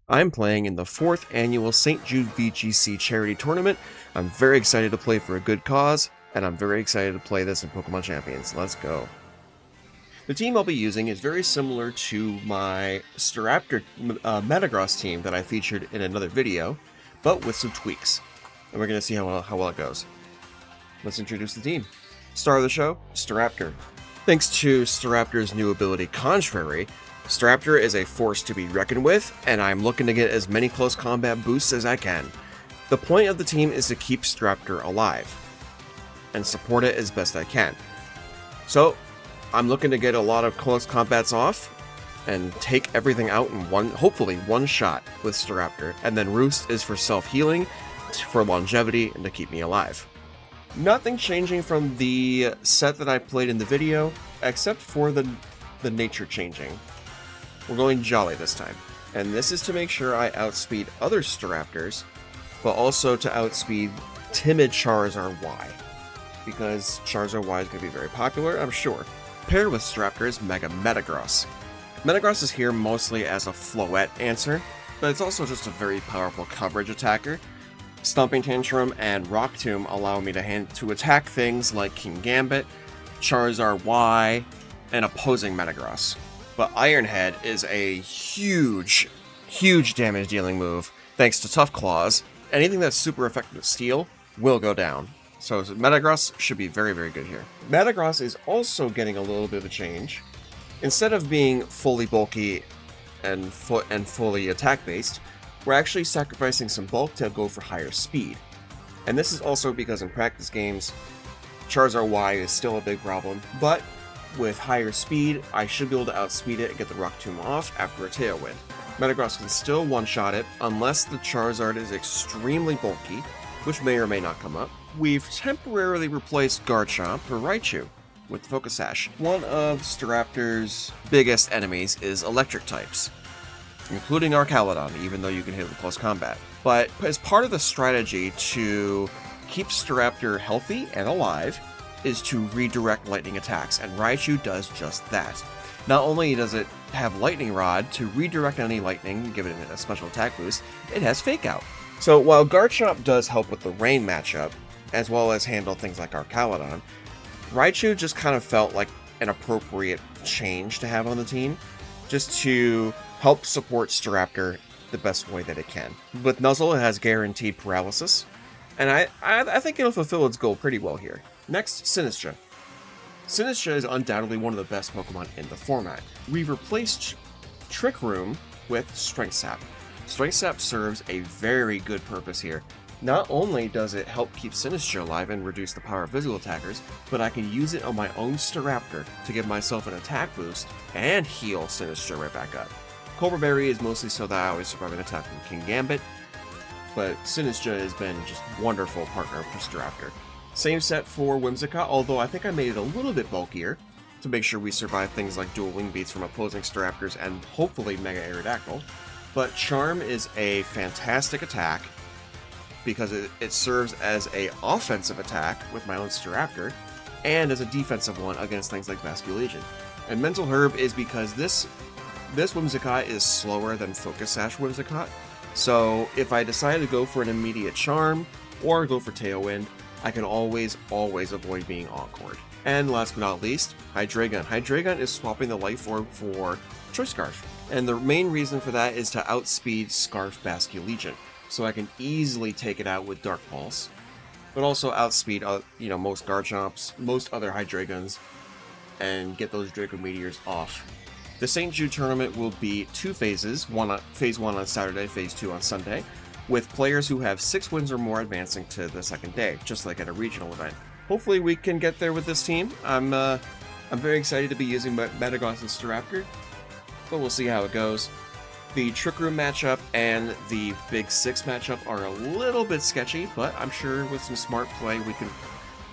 I'm playing in the 4th annual St. Jude VGC charity tournament. I'm very excited to play for a good cause, and I'm very excited to play this in Pokemon Champions. Let's go. The team I'll be using is very similar to my Staraptor Metagross team that I featured in another video, but with some tweaks. And we're going to see how well it goes. Let's introduce the team. Star of the show, Staraptor. Thanks to Staraptor's new ability, Contrary, Staraptor is a force to be reckoned with, and I'm looking to get as many close combat boosts as I can. The point of the team is to keep Staraptor alive, and support it as best I can. So, I'm looking to get a lot of close combats off, and take everything out in hopefully one shot with Staraptor, and then Roost is for self-healing, for longevity, and to keep me alive. Nothing changing from the set that I played in the video, except for the nature changing. We're going Jolly this time, and this is to make sure I outspeed other Staraptors, but also to outspeed timid Charizard Y, because Charizard Y is going to be very popular, I'm sure. Paired with Staraptor is Mega Metagross. Metagross is here mostly as a Floette answer, but it's also just a very powerful coverage attacker. Stomping Tantrum and Rock Tomb allow me to attack things like Kingambit, Charizard Y, and opposing Metagross. But Iron Head is a huge damage dealing move thanks to Tough Claws. Anything that's super effective with Steel will go down. So Metagross should be very, very good here. Metagross is also getting a little bit of a change. Instead of being fully bulky and fully attack based, we're actually sacrificing some bulk to go for higher speed. And this is also because in practice games, Charizard Y is still a big problem, but with higher speed, I should be able to outspeed it and get the Rock Tomb off after a Tailwind. Metagross can still one-shot it, unless the Charizard is extremely bulky, which may or may not come up. We've temporarily replaced Garchomp for Raichu with the Focus Sash. One of Staraptor's biggest enemies is electric types, including Archaludon, even though you can hit it with close combat. But as part of the strategy to keep Staraptor healthy and alive is to redirect lightning attacks, and Raichu does just that. Not only does it have Lightning Rod to redirect any lightning and give it a special attack boost, it has Fake Out. So while Garchomp does help with the rain matchup, as well as handle things like Archaludon, Raichu just kind of felt like an appropriate change to have on the team, just to help support Staraptor the best way that it can. With Nuzzle, it has guaranteed paralysis, and I think it'll fulfill its goal pretty well here. Next, Sinistcha. Sinistcha is undoubtedly one of the best Pokemon in the format. We've replaced Trick Room with Strength Sap. Strength Sap serves a very good purpose here. Not only does it help keep Sinistcha alive and reduce the power of physical attackers, but I can use it on my own Staraptor to give myself an attack boost and heal Sinistcha right back up. Cobra Berry is mostly so that I always survive an attack from Kingambit, but Sinistcha has been just a wonderful partner for Staraptor. Same set for Whimsicott, although I think I made it a little bit bulkier to make sure we survive things like dual wing beats from opposing Staraptors and hopefully Mega Aerodactyl. But Charm is a fantastic attack because it serves as an offensive attack with my own Staraptor and as a defensive one against things like Vasculegion. And Mental Herb is because this Whimsicott is slower than Focus Sash Whimsicott, so if I decide to go for an immediate Charm or go for Tailwind, I can always avoid being awkward. And last but not least, Hydreigon. Hydreigon is swapping the Life Orb for Choice Scarf, and the main reason for that is to outspeed Scarf Vasculegion, so I can easily take it out with Dark Pulse, but also outspeed most Garchomps, most other Hydreigons, and get those Draco Meteors off. The St. Jude tournament will be 2 phases, phase 1 on Saturday, phase 2 on Sunday, with players who have 6 wins or more advancing to the second day, just like at a regional event. Hopefully we can get there with this team. I'm very excited to be using Metagross and Staraptor, but we'll see how it goes. The Trick Room matchup and the Big 6 matchup are a little bit sketchy, but I'm sure with some smart play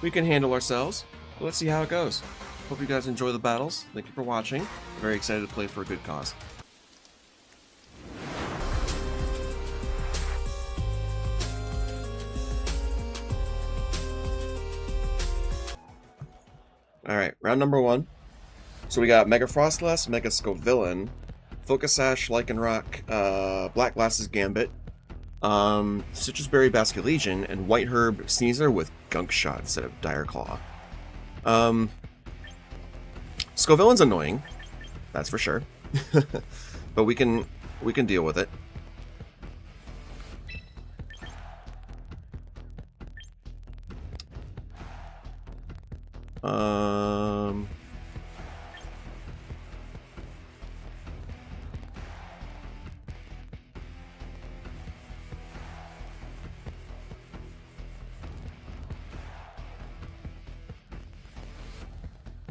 we can handle ourselves. But let's see how it goes. Hope you guys enjoy the battles. Thank you for watching. I'm very excited to play for a good cause. Alright, round number 1. So we got Mega Frostlass, Mega Scovillain, Focus Sash, Lycanroc, Black Glasses Gambit, Citrus Berry Basket Legion, and White Herb Sneasler with Gunk Shot instead of Dire Claw. Scovillain's annoying, that's for sure, but we can deal with it.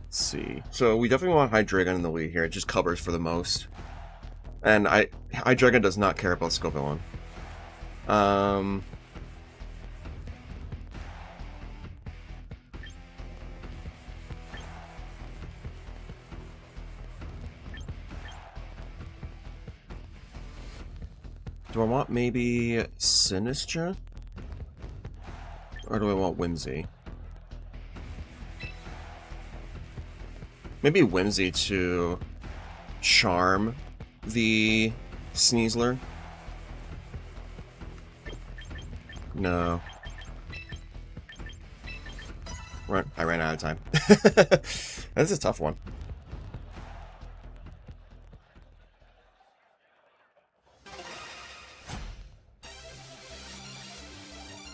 Let's see. So we definitely want Hydreigon in the lead here. It just covers for the most. And Hydreigon does not care about Scovillain. Do I want maybe Sinistra? Or do I want Whimsy? Maybe Whimsy to charm the Sneasler? No. I ran out of time. That's a tough one.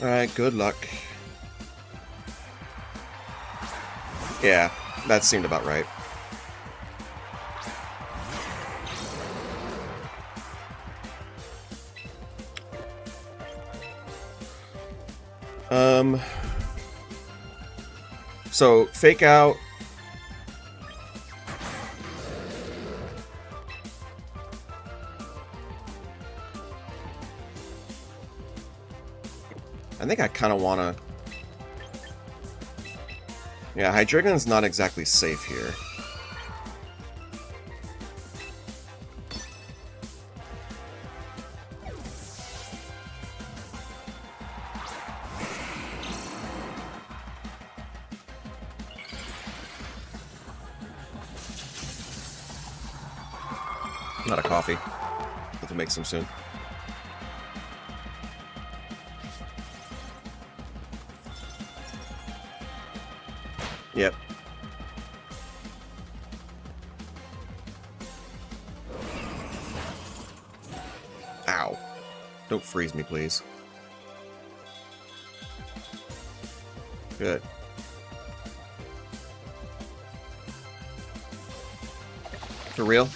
Alright, good luck. Yeah, that seemed about right. So, Fake Out. I think I kind of want to... Yeah, Hydreigon's not exactly safe here. Not a coffee. Have to make some soon. Yep. Ow. Don't freeze me, please. Good. For real?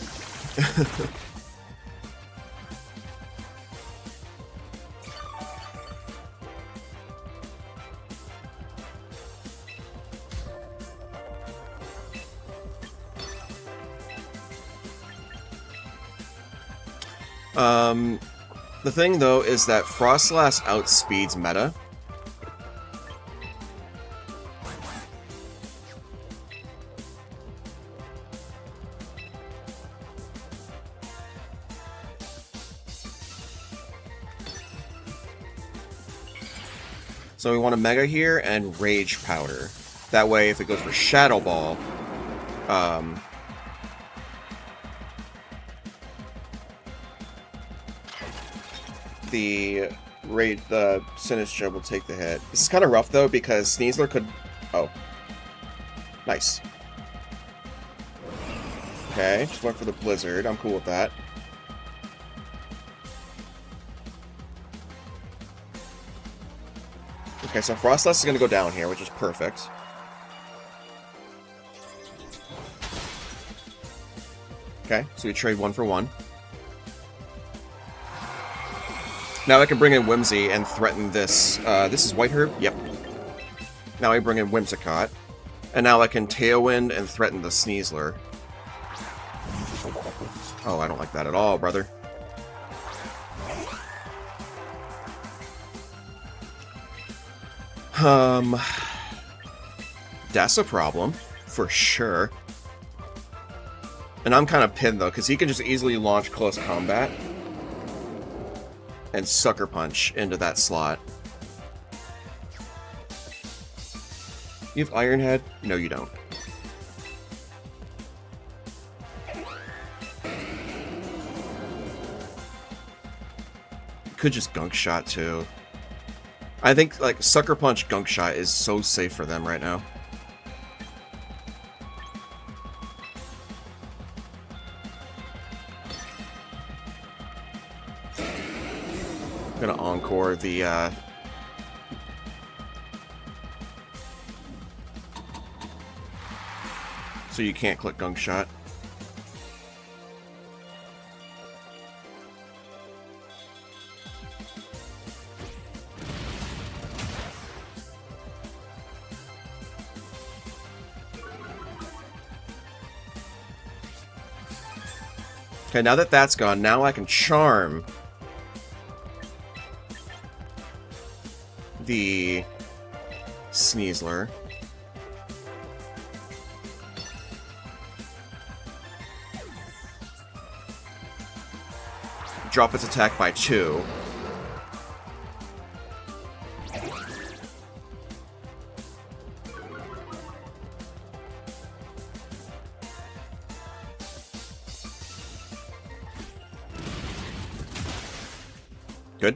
The thing, though, is that Frostlass outspeeds meta. So we want to Mega here and Rage Powder. That way, if it goes for Shadow Ball, the Sinistra will take the hit. This is kind of rough, though, because Sneasler could... Oh. Nice. Okay, just went for the Blizzard. I'm cool with that. Okay, so Frostlass is going to go down here, which is perfect. Okay, so we trade 1 for 1. Now I can bring in Whimsy and threaten this. This is White Herb? Yep. Now I bring in Whimsicott. And now I can Tailwind and threaten the Sneasler. Oh, I don't like that at all, brother. That's a problem, for sure. And I'm kind of pinned, though, because he can just easily launch Close Combat and Sucker Punch into that slot. You have Iron Head? No, you don't. Could just Gunk Shot too. I think like Sucker Punch, Gunk Shot is so safe for them right now. I'm gonna Encore the so you can't click Gunk Shot. Okay, now that that's gone, now I can Charm the Sneasler. Drop its attack by 2. Good.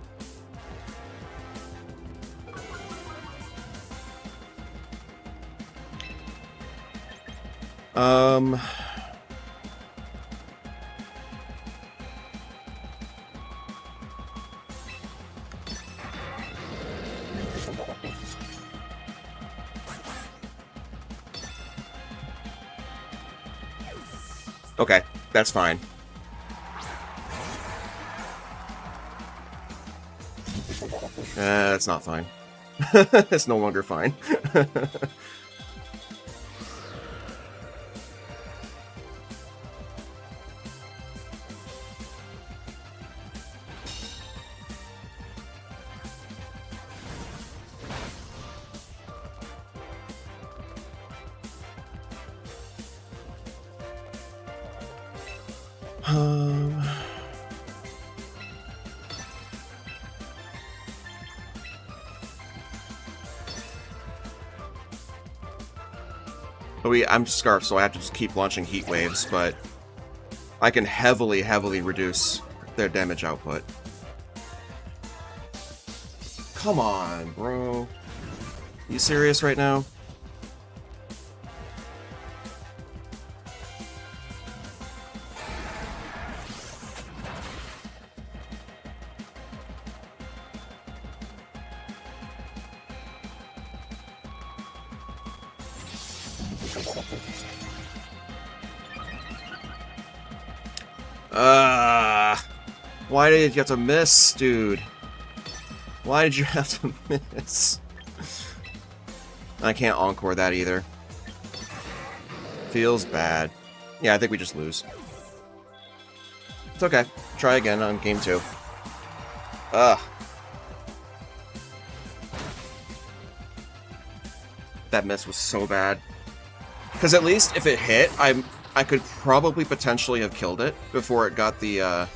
Okay, that's fine. That's not fine. It's no longer fine. I'm Scarf, so I have to just keep launching Heat Waves, but I can heavily reduce their damage output. Come on, bro. You serious right now? Why did you have to miss, dude? Why did you have to miss? I can't Encore that either. Feels bad. Yeah, I think we just lose. It's okay. Try again on game 2. Ugh. That miss was so bad. Because at least if it hit, I could probably potentially have killed it before it got the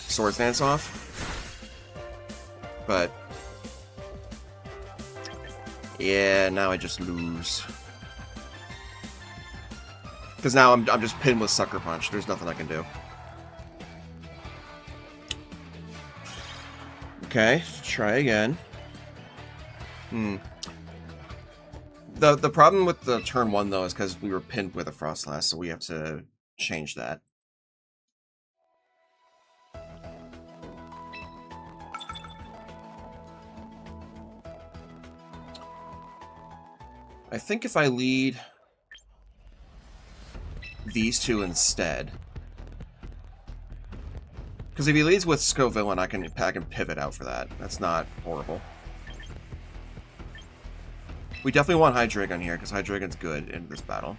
Swords Dance off. But yeah, now I just lose. Because now I'm just pinned with Sucker Punch. There's nothing I can do. Okay, try again. The problem with the turn 1 though is because we were pinned with a Frostlass, so we have to change that. I think if I lead these two instead, because if he leads with Scovillain, I can pivot out for that. That's not horrible. We definitely want Hydreigon here, because Hydreigon's good in this battle.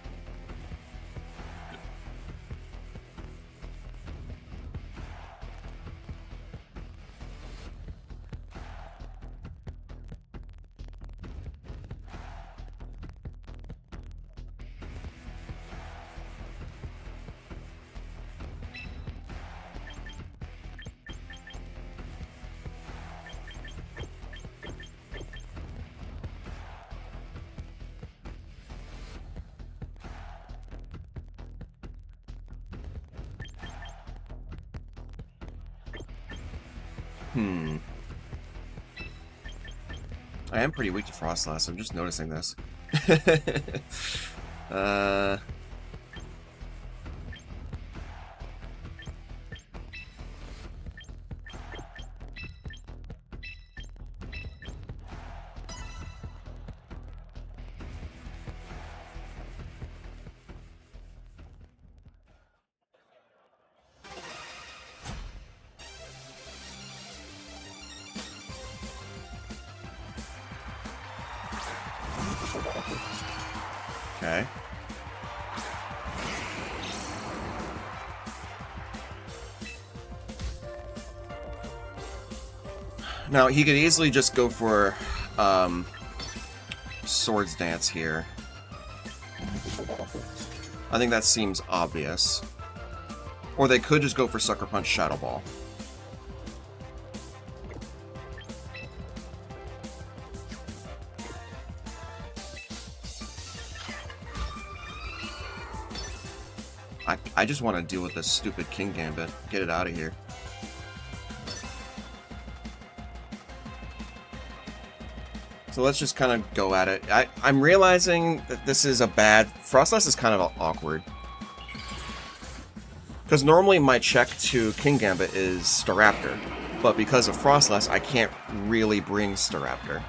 I am pretty weak to Frostlass. I'm just noticing this. Okay. Now, he could easily just go for Swords Dance here. I think that seems obvious. Or they could just go for Sucker Punch Shadow Ball. I just want to deal with this stupid King Gambit. Get it out of here. So let's just kind of go at it. I'm realizing that this is a bad... Frostlass is kind of awkward. Because normally my check to King Gambit is Staraptor. But because of Frostlass, I can't really bring Staraptor.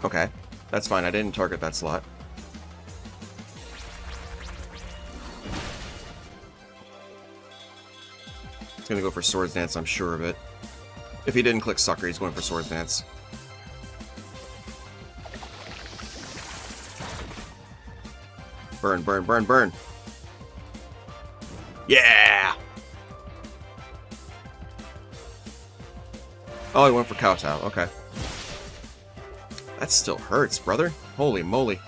Okay, that's fine. I didn't target that slot. He's gonna go for Swords Dance, I'm sure of it. If he didn't click Sucker, he's going for Swords Dance. Burn, burn, burn, burn. Yeah! Oh, he went for Kowtow. Okay. That still hurts, brother. Holy moly.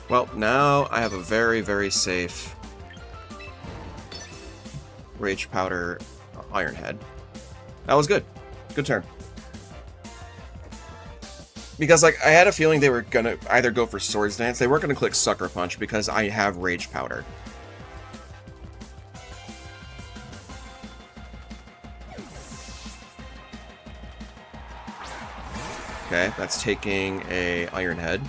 Well, now I have a very, very safe Rage Powder Iron Head. That was good. Good turn. Because, like, I had a feeling they were gonna either go for Swords Dance. They weren't gonna click Sucker Punch because I have Rage Powder. Okay, that's taking a Iron Head.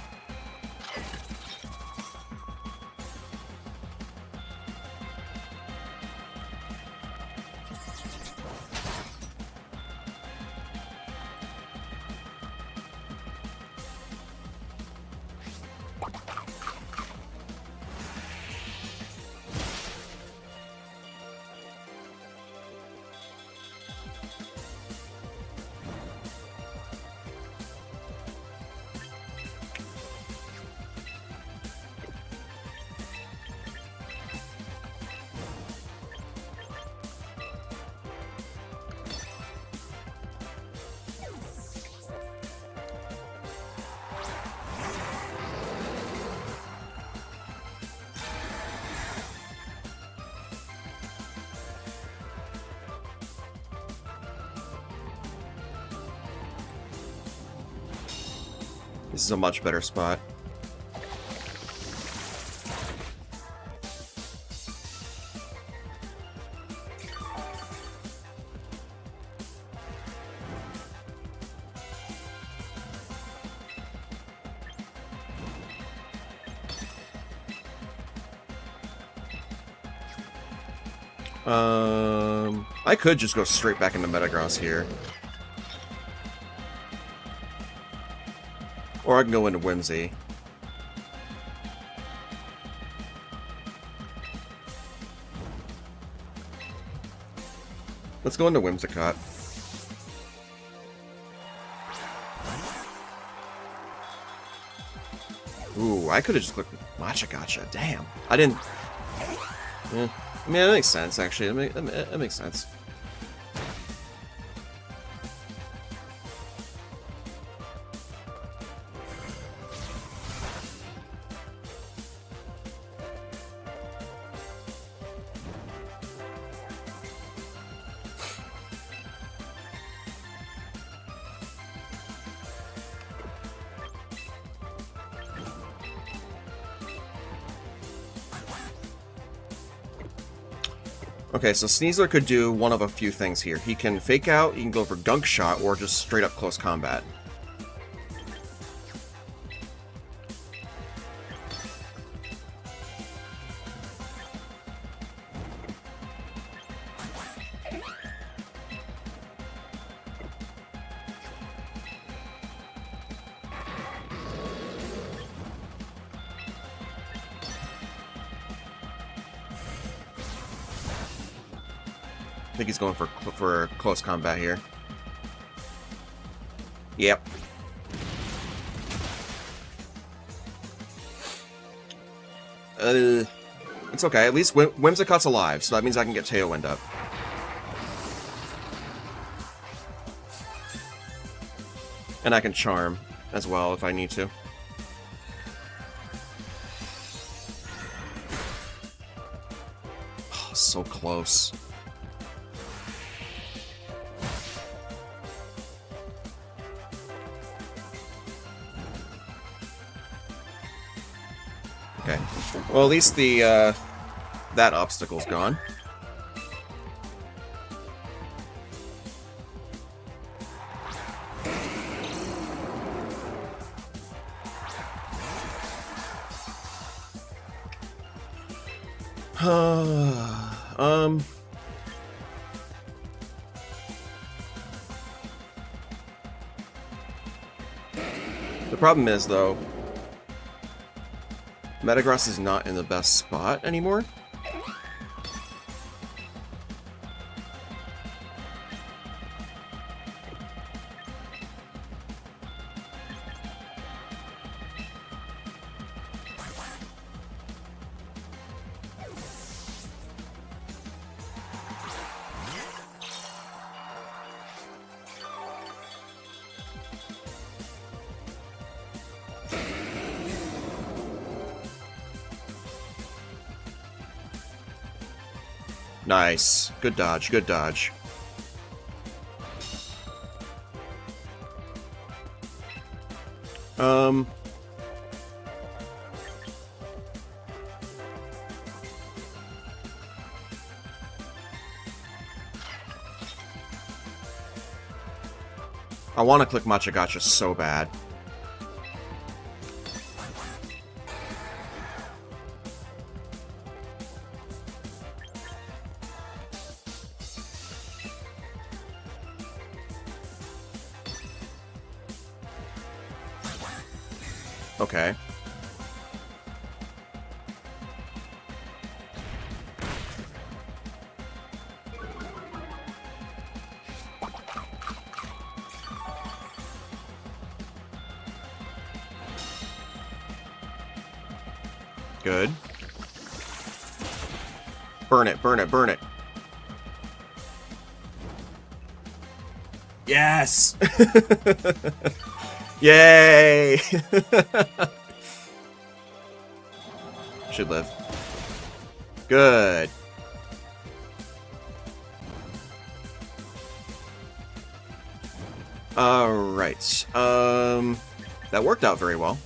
This is a much better spot. I could just go straight back into Metagross here. Or I can go into Whimsy. Let's go into Whimsicott. Ooh, I could have just clicked Machagacha. Damn. I didn't... I mean, that makes sense, actually. That makes sense. Okay, so Sneasler could do one of a few things here. He can fake out, he can go for Gunk Shot, or just straight up close combat. I think he's going for close combat here. Yep. It's okay. At least Whimsicott's alive, so that means I can get Tailwind up. And I can Charm as well if I need to. Oh, so close. Okay. Well, at least the that obstacle's gone. The problem is, though, Metagross is not in the best spot anymore. Nice. Good dodge, good dodge. I want to click Matcha Gotcha so bad. Okay. Good. Burn it, burn it, burn it. Yes! Yay! Should live. Good. Alright. That worked out very well.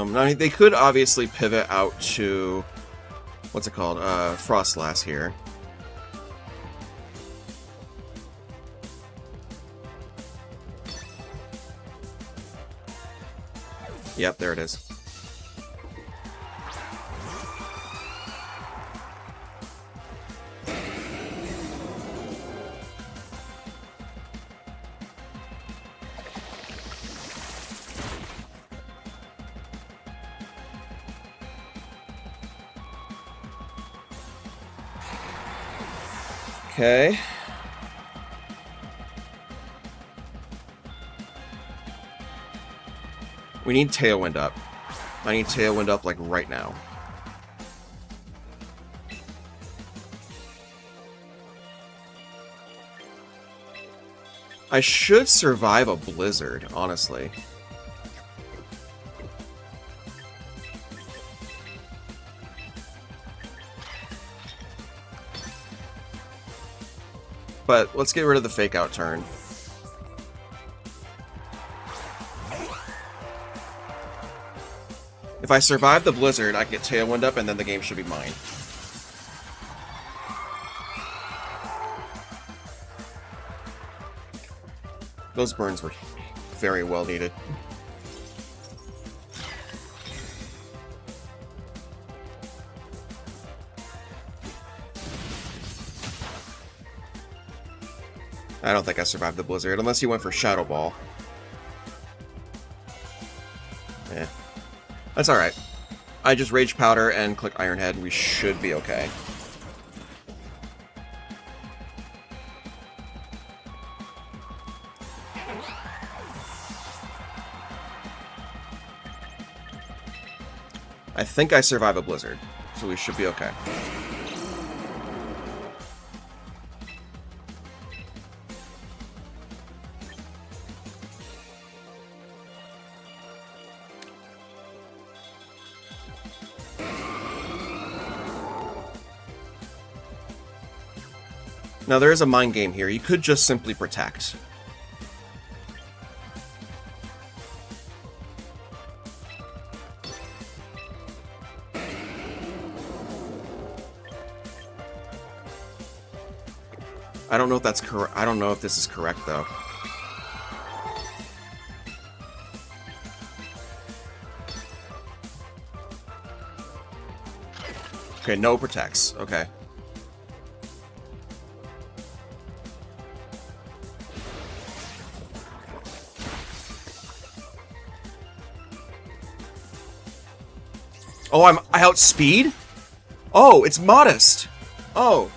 I mean, they could obviously pivot out to, what's it called, Frostlass here. Yep, there it is. Okay. We need Tailwind up. I need Tailwind up, like, right now. I should survive a blizzard, honestly. But let's get rid of the fake out turn. If I survive the blizzard, I get Tailwind up, and then the game should be mine. Those burns were very well needed. I don't think I survived the blizzard, unless he went for Shadow Ball. Eh. That's alright. I just Rage Powder and click Iron Head, we should be okay. I think I survive a blizzard, so we should be okay. Now, there is a mind game here. You could just simply protect. I don't know if that's correct. I don't know if this is correct, though. Okay, no protects. Okay. Oh, I outspeed? Oh, it's modest. Oh.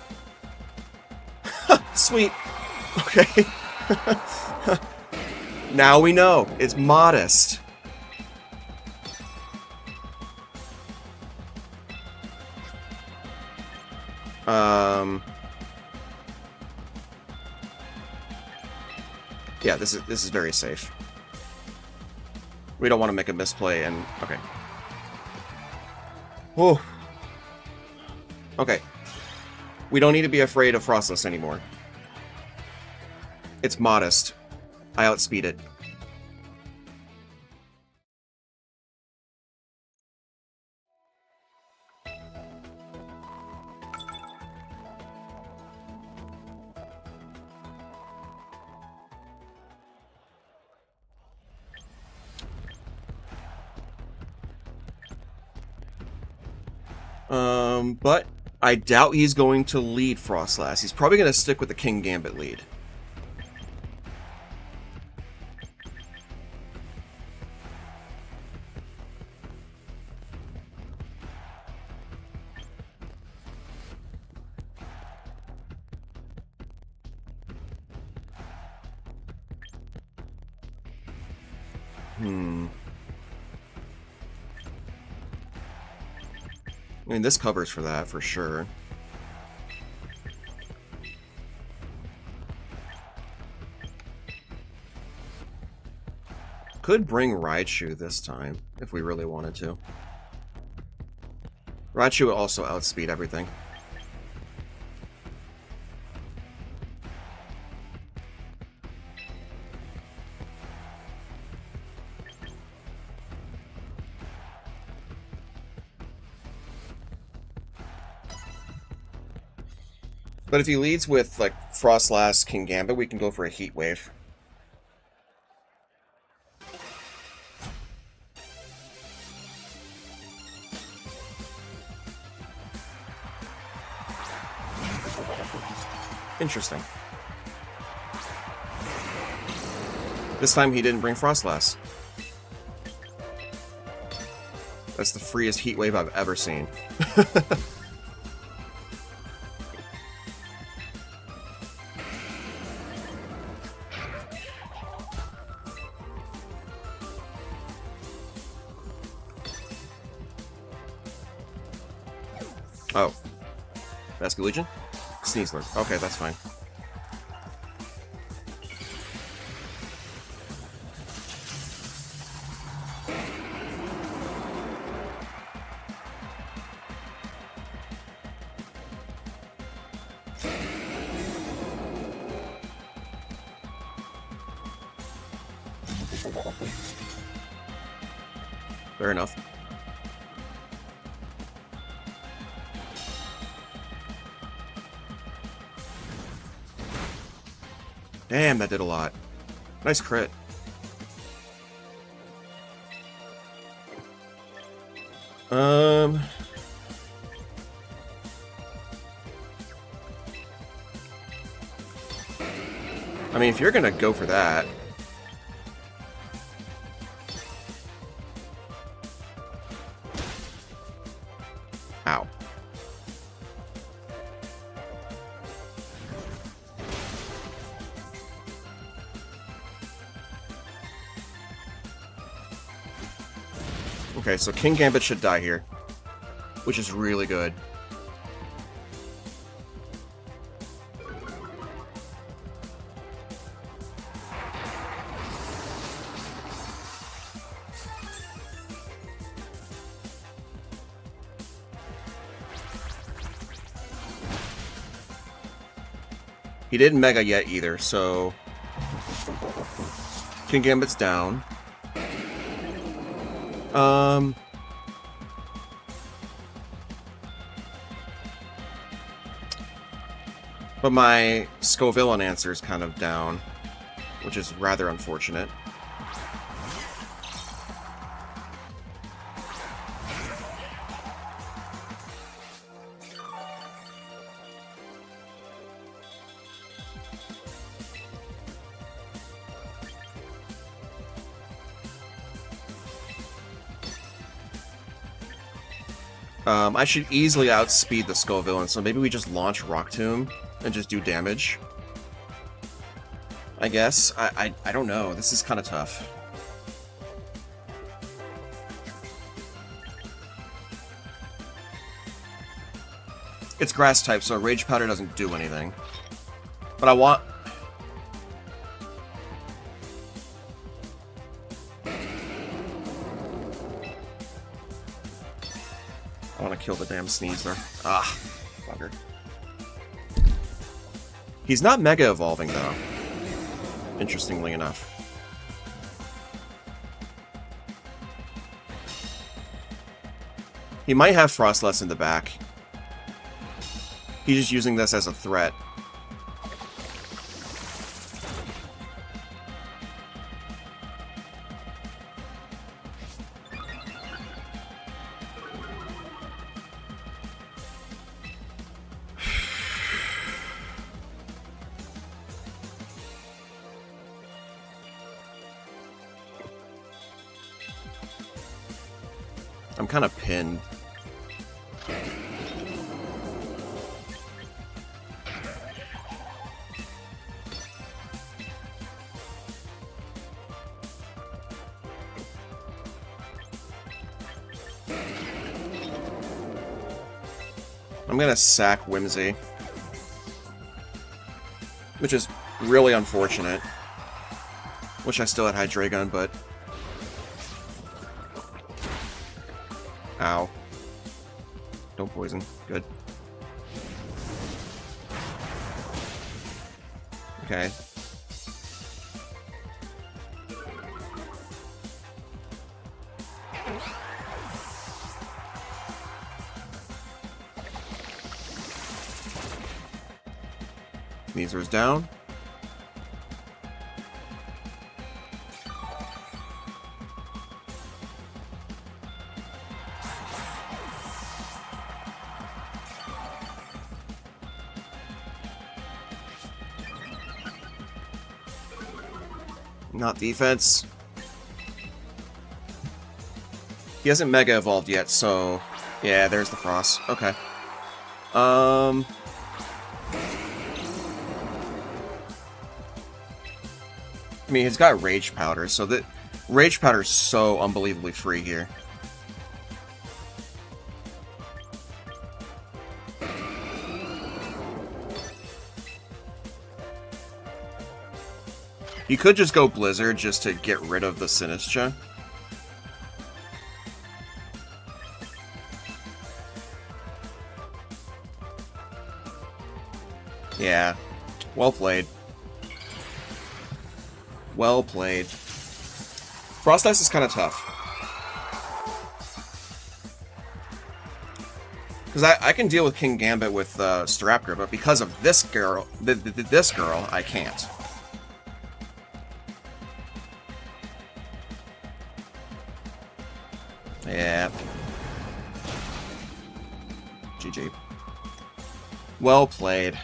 Sweet. Okay. Now we know. It's modest. Yeah, this is very safe. We don't want to make a misplay and okay. Whoa. Okay. We don't need to be afraid of Frostless anymore. It's modest. I outspeed it. But I doubt he's going to lead Frostlass. He's probably going to stick with the King Gambit lead. I mean, this covers for that, for sure. Could bring Raichu this time, if we really wanted to. Raichu would also outspeed everything. But if he leads with, like, Frostlass, King Gambit, we can go for a Heat Wave. Interesting. This time he didn't bring Frostlass. That's the freest Heat Wave I've ever seen. Oh. Basculegion? Sneasler. Okay, that's fine. Fair enough. Damn, that did a lot. Nice crit. I mean, if you're gonna go for that... Ow. Okay, so King Gambit should die here, which is really good. He didn't Mega yet either, so... King Gambit's down. But my Scovillain answer is kind of down, which is rather unfortunate. I should easily outspeed the Scovillain, so maybe we just launch Rock Tomb and just do damage. I guess. I don't know. This is kind of tough. It's Grass type, so Rage Powder doesn't do anything. But I want... I want to kill the damn Sneasler. Ah, bugger. He's not Mega Evolving, though. Interestingly enough. He might have Frostless in the back. He's just using this as a threat. I'm kind of pinned. I'm gonna sack Whimsy, which is really unfortunate. Wish I still had Hydreigon, but... Ow. Don't poison. Good. Okay. Sneaser's down. Not defense. He hasn't Mega Evolved yet, so... Yeah, there's the Frost. Okay. I mean, he's got Rage Powder, so that... Rage Powder's so unbelievably free here. You could just go Blizzard just to get rid of the Sinistcha. Yeah. Well played. Well played. Frost Ice is kind of tough. Because I can deal with King Gambit with Staraptor, but because of this girl, this girl, I can't. Yeah. GG. Well played.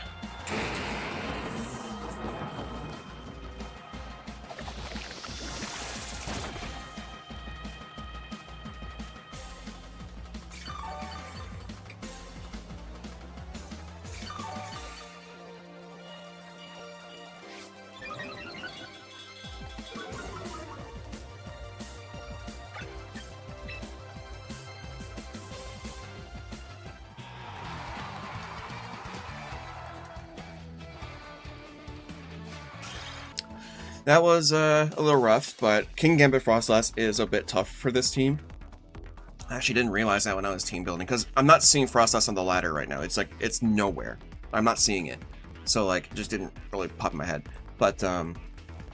That was a little rough, but King Gambit Frostlass is a bit tough for this team. I actually didn't realize that when I was team building, because I'm not seeing Frostlass on the ladder right now. It's like, it's nowhere. I'm not seeing it. So, like, it just didn't really pop in my head. But,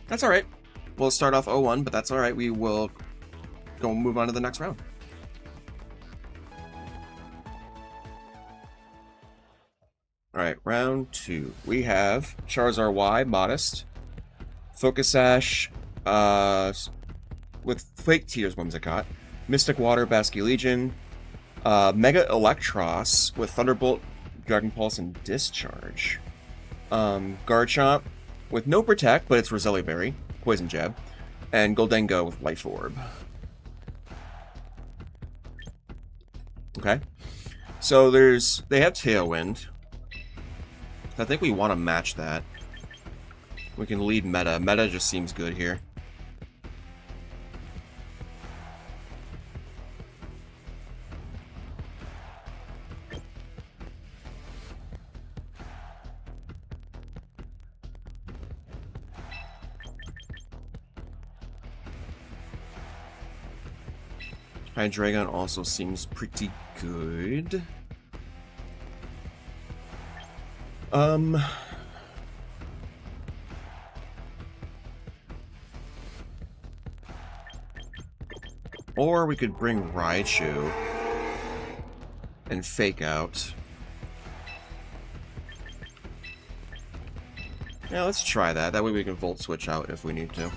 that's alright. We'll start off 0-1, but that's alright. We will go move on to the next round. Alright, round 2. We have Charizard Y, Modest. Focus Ash, with Fake Tears Whimsicott, Mystic Water, Basculegion, Mega Electros with Thunderbolt, Dragon Pulse, and Discharge. Garchomp with no Protect, but it's Roselia Berry, Poison Jab, and Goldengo with Life Orb. Okay, so they have Tailwind. I think we want to match that. We can lead meta. Meta just seems good here. Hydreigon also seems pretty good. Or we could bring Raichu and Fake Out. Yeah, let's try that. That way we can Volt Switch out if we need to.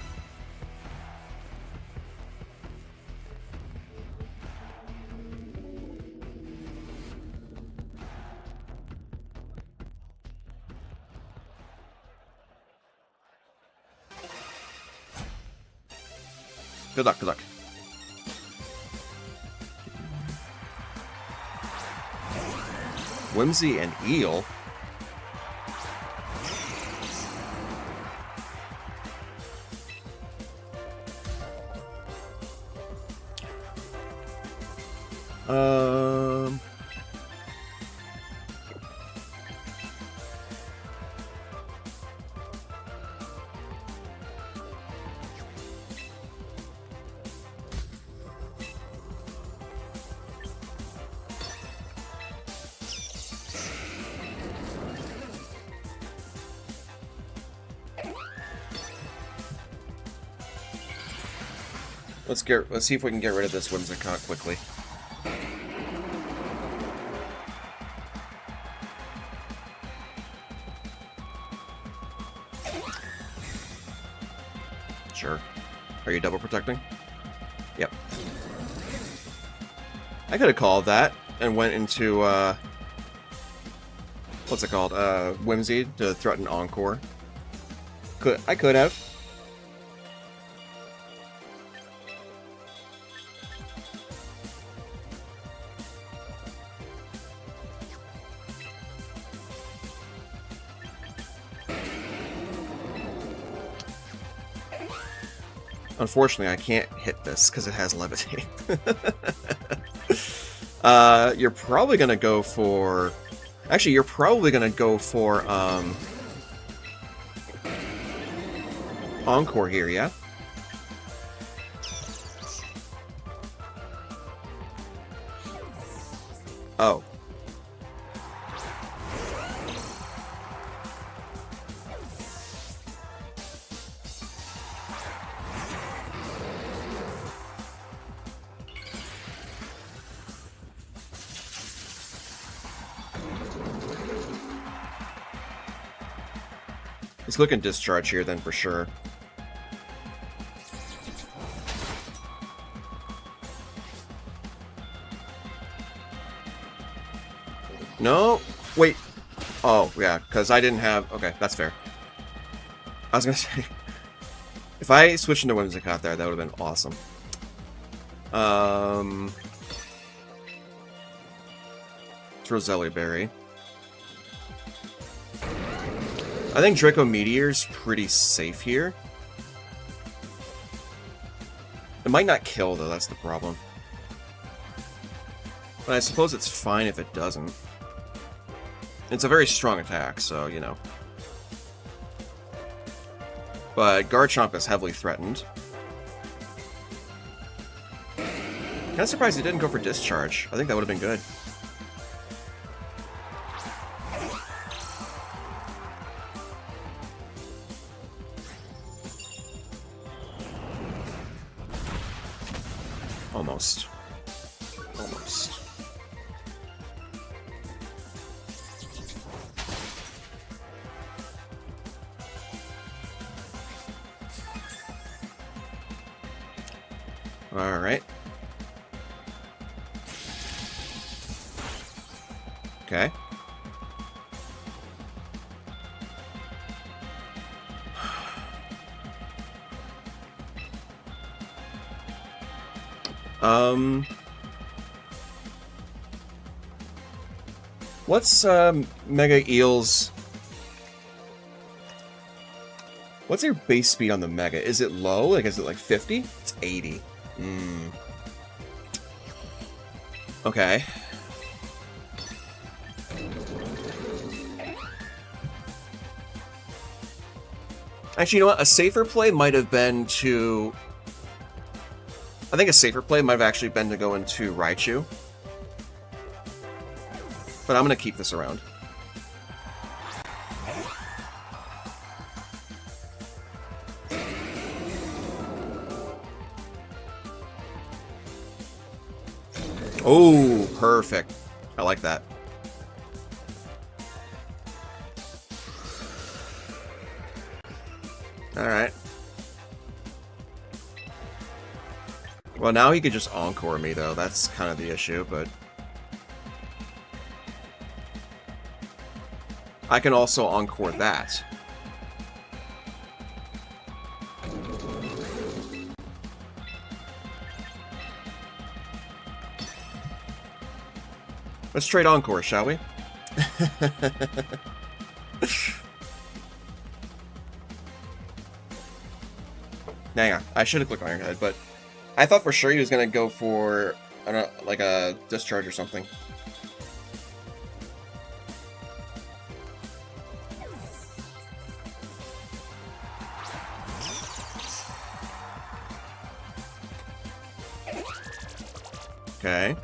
Good luck, good luck. Whimsy and Eel. Let's see if we can get rid of this Whimsicott quickly. Sure. Are you double protecting? Yep. I could have called that and went into what's it called? Whimsy to threaten Encore. I could have. Unfortunately, I can't hit this because it has Levitate. You're probably going to go for... Actually, you're probably going to go for Encore here, yeah? Oh. He's looking discharge here then for sure. No, wait. Oh yeah, because I didn't have. Okay, that's fair. I was gonna say, if I switched into Whimsicott there, that would have been awesome. It's Roselli Berry. I think Draco Meteor's pretty safe here. It might not kill though, that's the problem. But I suppose it's fine if it doesn't. It's a very strong attack, so, you know. But Garchomp is heavily threatened. Kind of surprised he didn't go for Discharge. I think that would have been good. Almost. Almost. All right. Okay. What's Mega Eel's? What's your base speed on the Mega? Is it low? Like, is it like 50? It's 80. Okay. Actually, you know what? A safer play might have been to... I think a safer play might have actually been to go into Raichu. But I'm going to keep this around. Oh, perfect. I like that. Alright. Well, now he could just Encore me, though. That's kind of the issue, but... I can also Encore that. Let's trade Encore, shall we? Hang on, I should have clicked on your head, but I thought for sure he was going to go for, I don't know, like a Discharge or something. Okay.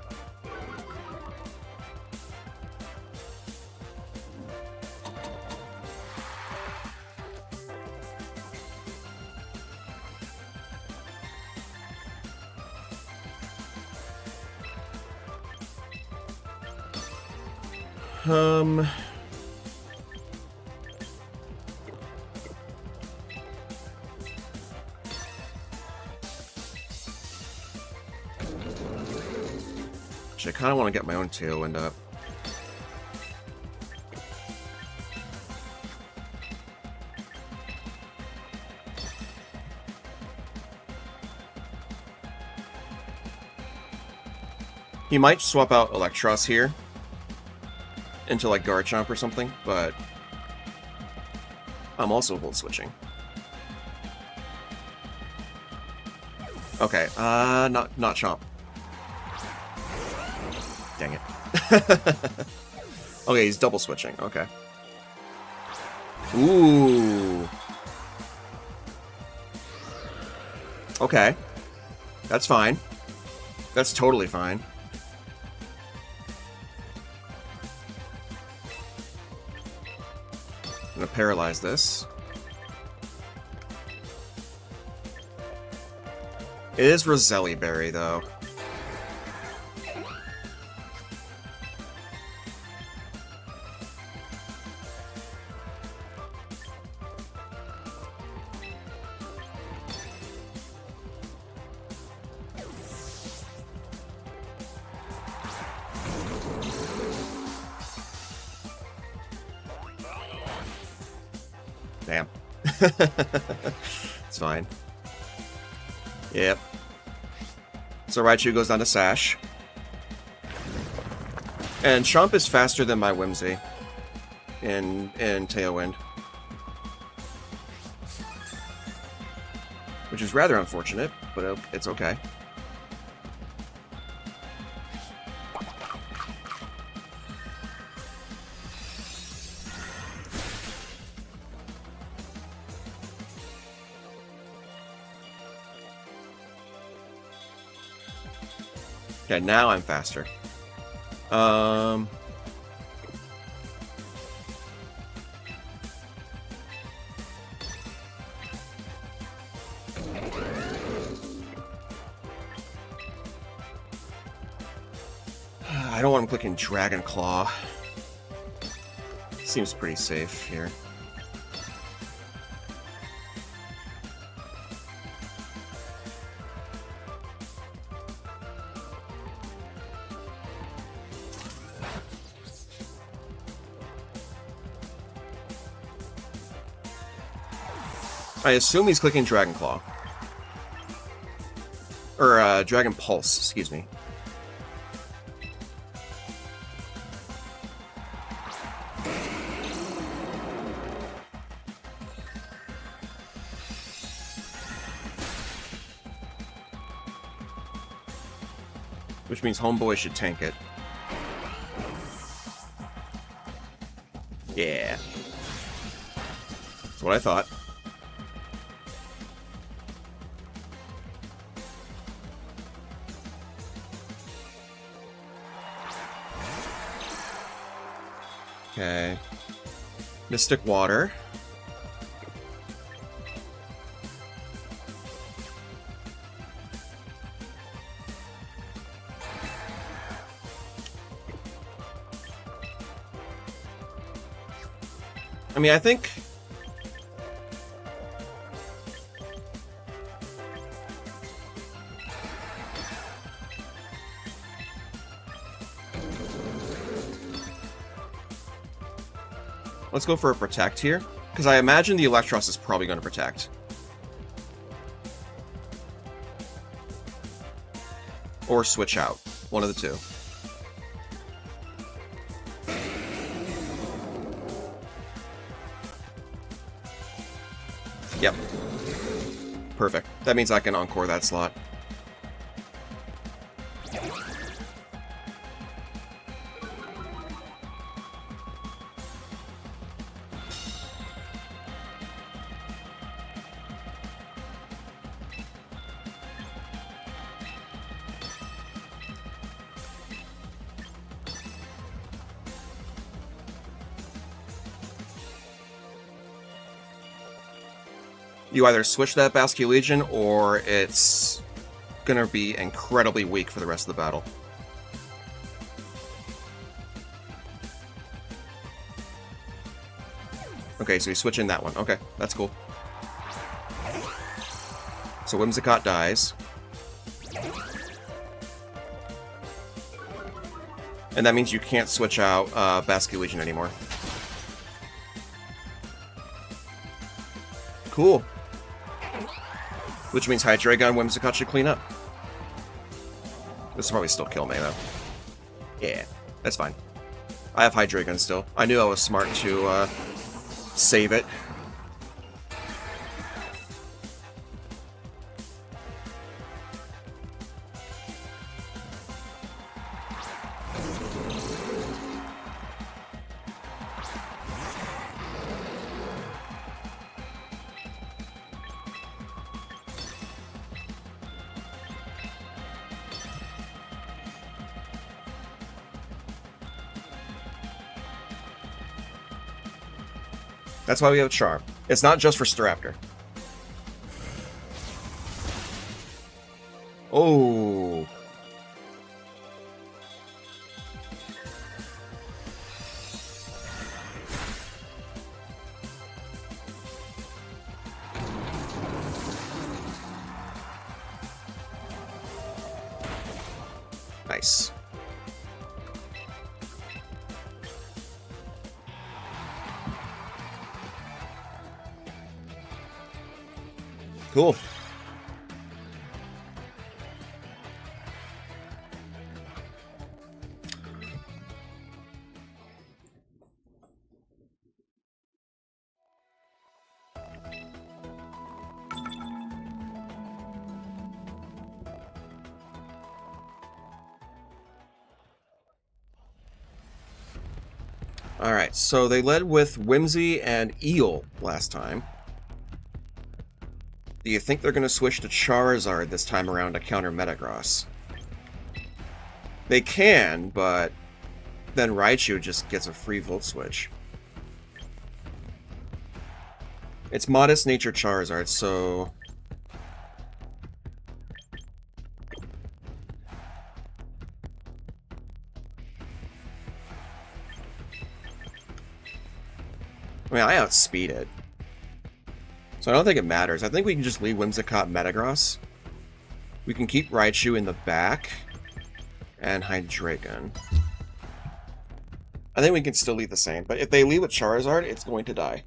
Actually, I kind of want to get my own Tailwind up. He might swap out Electros here into like Garchomp or something, but I'm also Volt switching. Okay, not Chomp. Dang it. Okay, he's double switching. Okay. Ooh. Okay. That's fine. That's totally fine. I'm gonna paralyze this. It is Roselli Berry, though. Damn. It's fine. Yep. So Raichu goes down to Sash. And Chomp is faster than my Whimsy in Tailwind. Which is rather unfortunate, but it's okay. Okay, now I'm faster. I don't want him clicking Dragon Claw. Seems pretty safe here. I assume he's clicking Dragon Claw. Or, Dragon Pulse, excuse me. Which means Homeboy should tank it. Yeah. That's what I thought. Okay. Mystic Water. I mean, I think... Let's go for a Protect here, because I imagine the Electros is probably going to Protect. Or Switch Out. One of the two. Yep. Perfect. That means I can Encore that slot. You either switch that Basculegion, or it's gonna be incredibly weak for the rest of the battle. Okay, so you switch in that one. Okay, that's cool. So Whimsicott dies. And that means you can't switch out Basculegion anymore. Cool. Which means Hydreigon and Whimsicott should clean up. This will probably still kill me, though. Yeah, that's fine. I have Hydreigon still. I knew I was smart to save it. That's why we have Charm. It's not just for Staraptor. Oh. Nice. Cool. Alright, so they led with Whimsy and Eel last time. Do you think they're going to switch to Charizard this time around to counter Metagross? They can, but then Raichu just gets a free Volt Switch. It's Modest Nature Charizard, so... I mean, I outspeed it. So I don't think it matters. I think we can just leave Whimsicott Metagross. We can keep Raichu in the back. And Hydreigon. I think we can still leave the same. But if they leave with Charizard, it's going to die.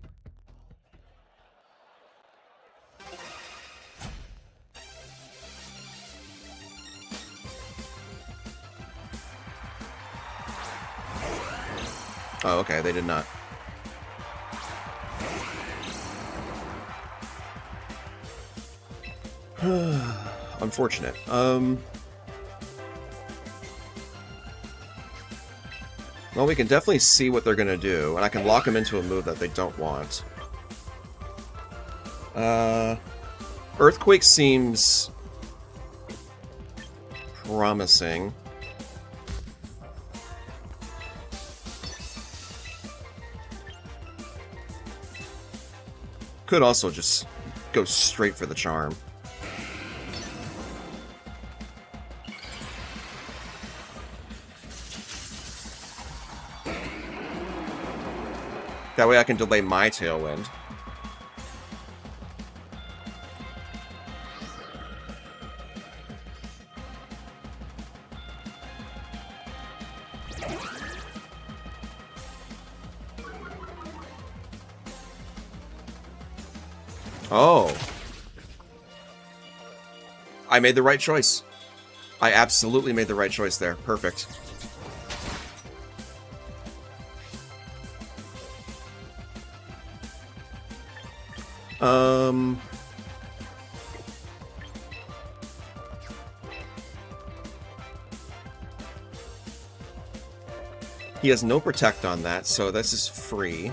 Oh, okay, they did not. Unfortunate. Well, we can definitely see what they're gonna do, and I can lock them into a move that they don't want. Earthquake seems promising. Could also just go straight for the charm. That way I can delay my Tailwind. Oh. I made the right choice. I absolutely made the right choice there. Perfect. He has no Protect on that, so this is free.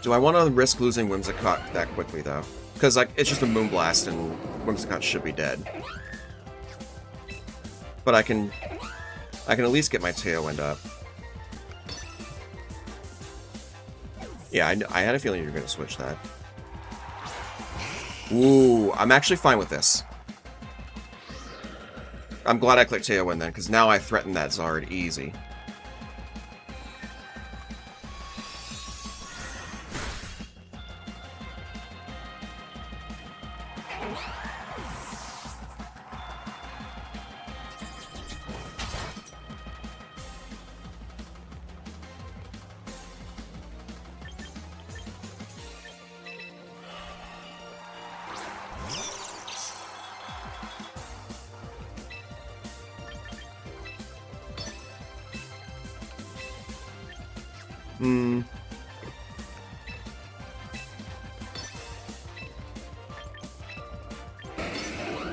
Do I want to risk losing Whimsicott that quickly, though? Because, like, it's just a Moonblast, and Whimsicott should be dead. But I can at least get my Tailwind up. Yeah, I had a feeling you were going to switch that. Ooh, I'm actually fine with this. I'm glad I clicked Tailwind then, because now I threaten that Zard easy.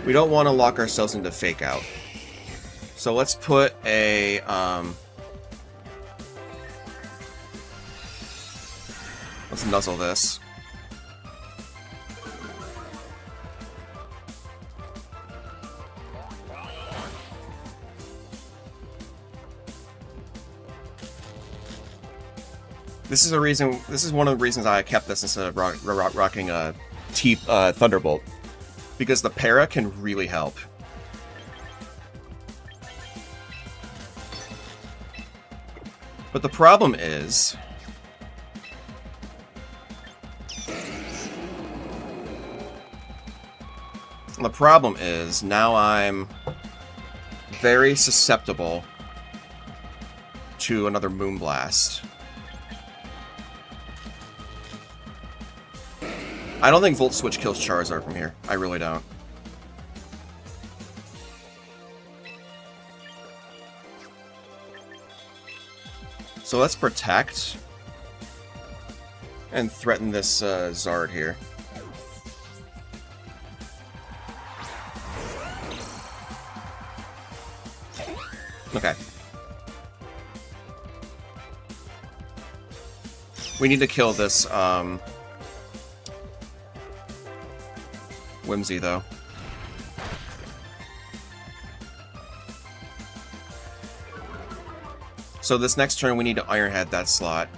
We don't want to lock ourselves into Fake Out. So let's put a, let's nuzzle this. This is one of the reasons I kept this instead of rocking a Thunderbolt. Because the para can really help. But the problem is... now I'm very susceptible to another Moonblast. I don't think Volt Switch kills Charizard from here. I really don't. So let's protect and threaten this Zard here. Okay. We need to kill this Whimsy, though. So this next turn, we need to Iron Head that slot.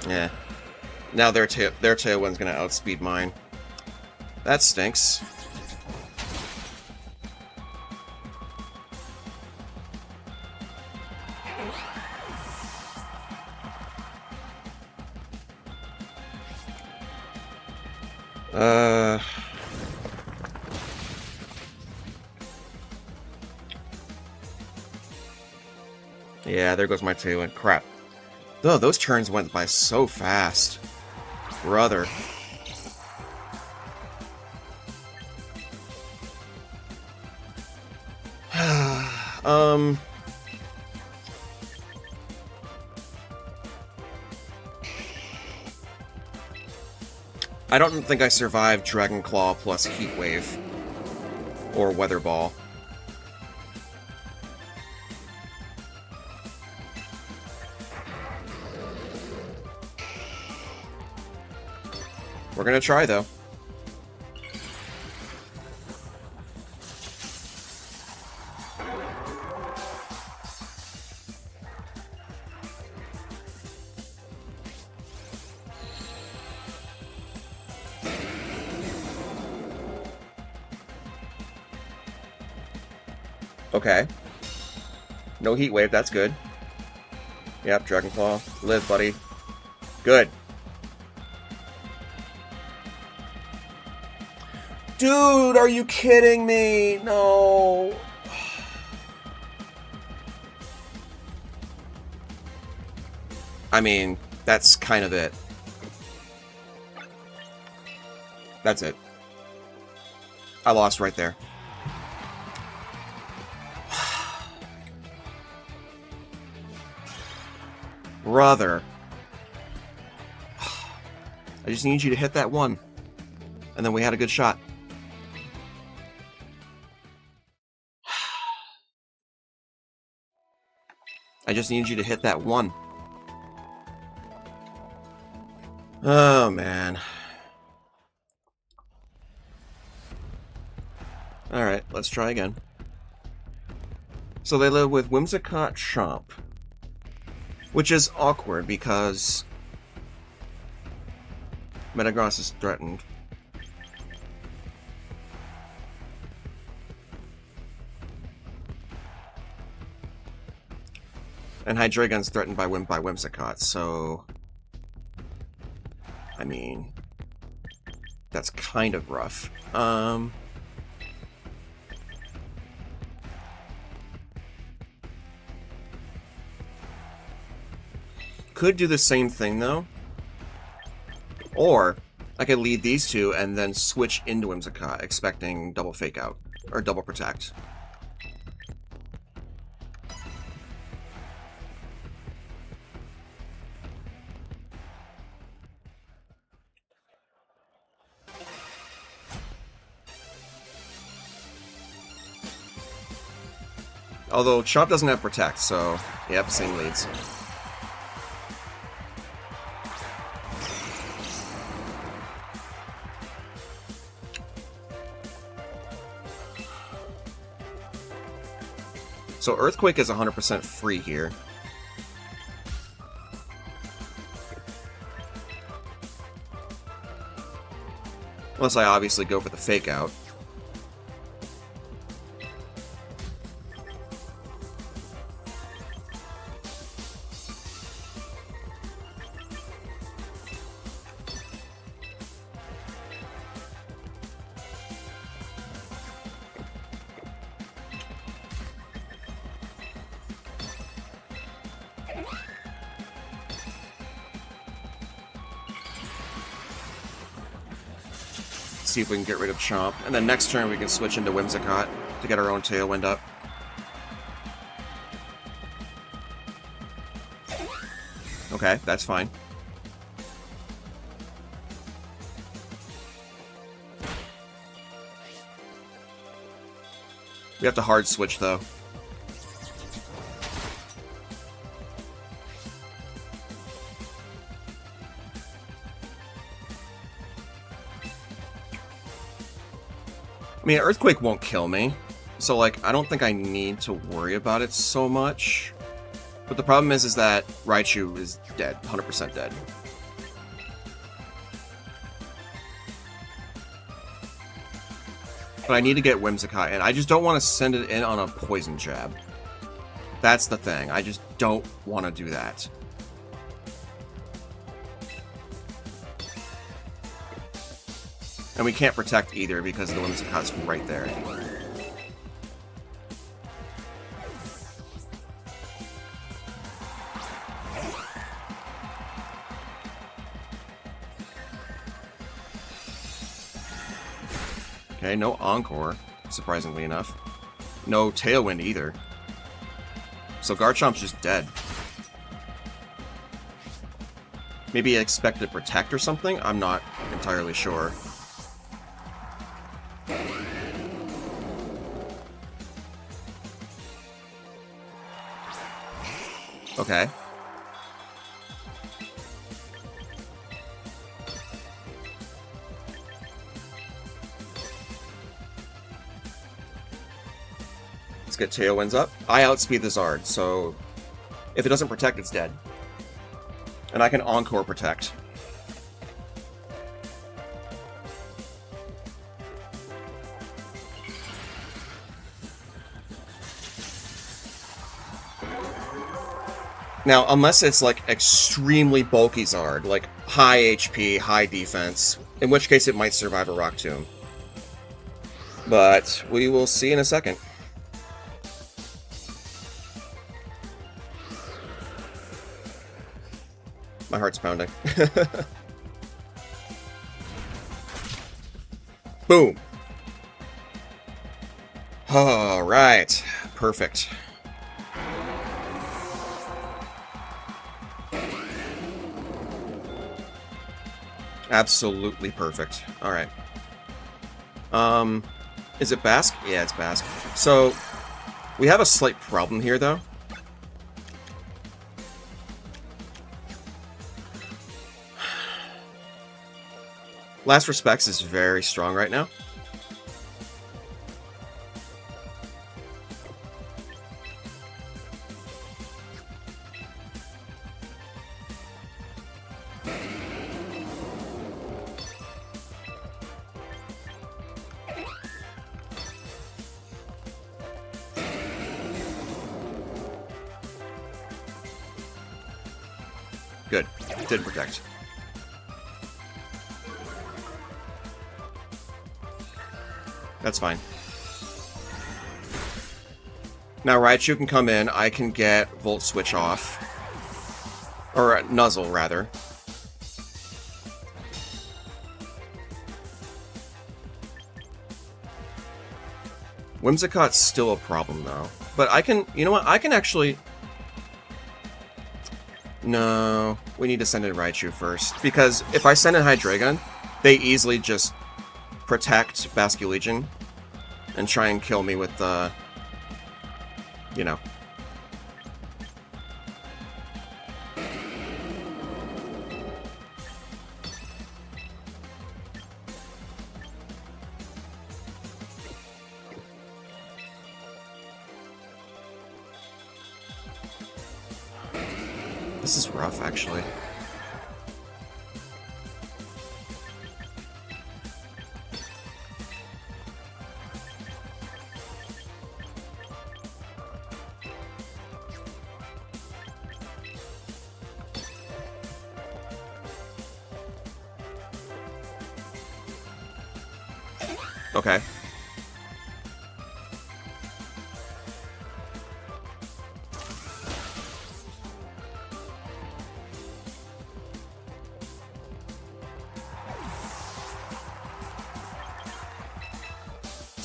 Yeah. Now their Tailwind's gonna outspeed mine. That stinks. Yeah, there goes my Tailwind. Crap. Though those turns went by so fast. Brother. I don't think I survived Dragon Claw plus Heat Wave. Or Weather Ball. We're gonna try, though. Okay. No Heat Wave, that's good. Yep, Dragon Claw. Live, buddy. Good. Dude, are you kidding me? No. I mean, that's kind of it. That's it. I lost right there. Brother. I just need you to hit that one. And then we had a good shot. I just need you to hit that one. Oh, man. Alright, let's try again. So they live with Whimsicott Chomp. Which is awkward because Metagross is threatened. And Hydreigon's threatened by Whimsicott, so... I mean... That's kind of rough. Could do the same thing, though. Or, I could lead these two and then switch into Whimsicott, expecting double Fake Out. Or double Protect. Although, Chomp doesn't have Protect, so... Yep, same leads. So Earthquake is 100% free here. Unless I obviously go for the Fake Out. see if we can get rid of Chomp. And then next turn we can switch into Whimsicott to get our own Tailwind up. Okay, that's fine. We have to hard switch, though. I mean, Earthquake won't kill me, so, like, I don't think I need to worry about it so much. But the problem is that Raichu is dead, 100% dead. But I need to get Whimsicott in. I just don't want to send it in on a Poison Jab. That's the thing. I just don't want to do that. And we can't protect either because the Whimsicott's right there. Okay, no Encore, surprisingly enough. No Tailwind either. So Garchomp's just dead. Maybe it expected to protect or something? I'm not entirely sure. Okay. Let's get Tailwinds up. I outspeed the Zard, so if it doesn't protect, it's dead. And I can Encore protect. Now, unless it's like extremely bulky Zard, like high HP, high defense, in which case it might survive a Rock Tomb. But we will see in a second. My heart's pounding. Boom! Alright. Perfect. Absolutely perfect. Alright. Is it Basque? Yeah, it's Basque. So, we have a slight problem here, though. Last Respects is very strong right now. Good. Did protect. That's fine. Now Raichu can come in, I can get Volt Switch off. Or Nuzzle, rather. Whimsicott's still a problem, though. But I can... You know what? I can actually... No, we need to send in Raichu first. Because if I send in Hydreigon, they easily just protect Basculegion and try and kill me with the... You know. This is rough, actually. Okay.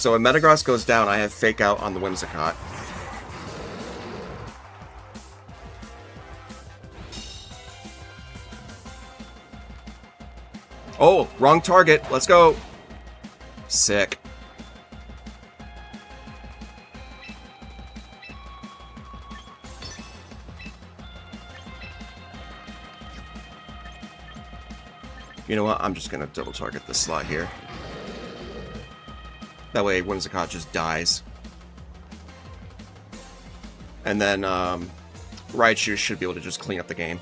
So when Metagross goes down, I have Fake Out on the Whimsicott. Oh, wrong target. Let's go. Sick. You know what? I'm just going to double target this slot here. That way Whimsicott just dies. And then Raichu should be able to just clean up the game.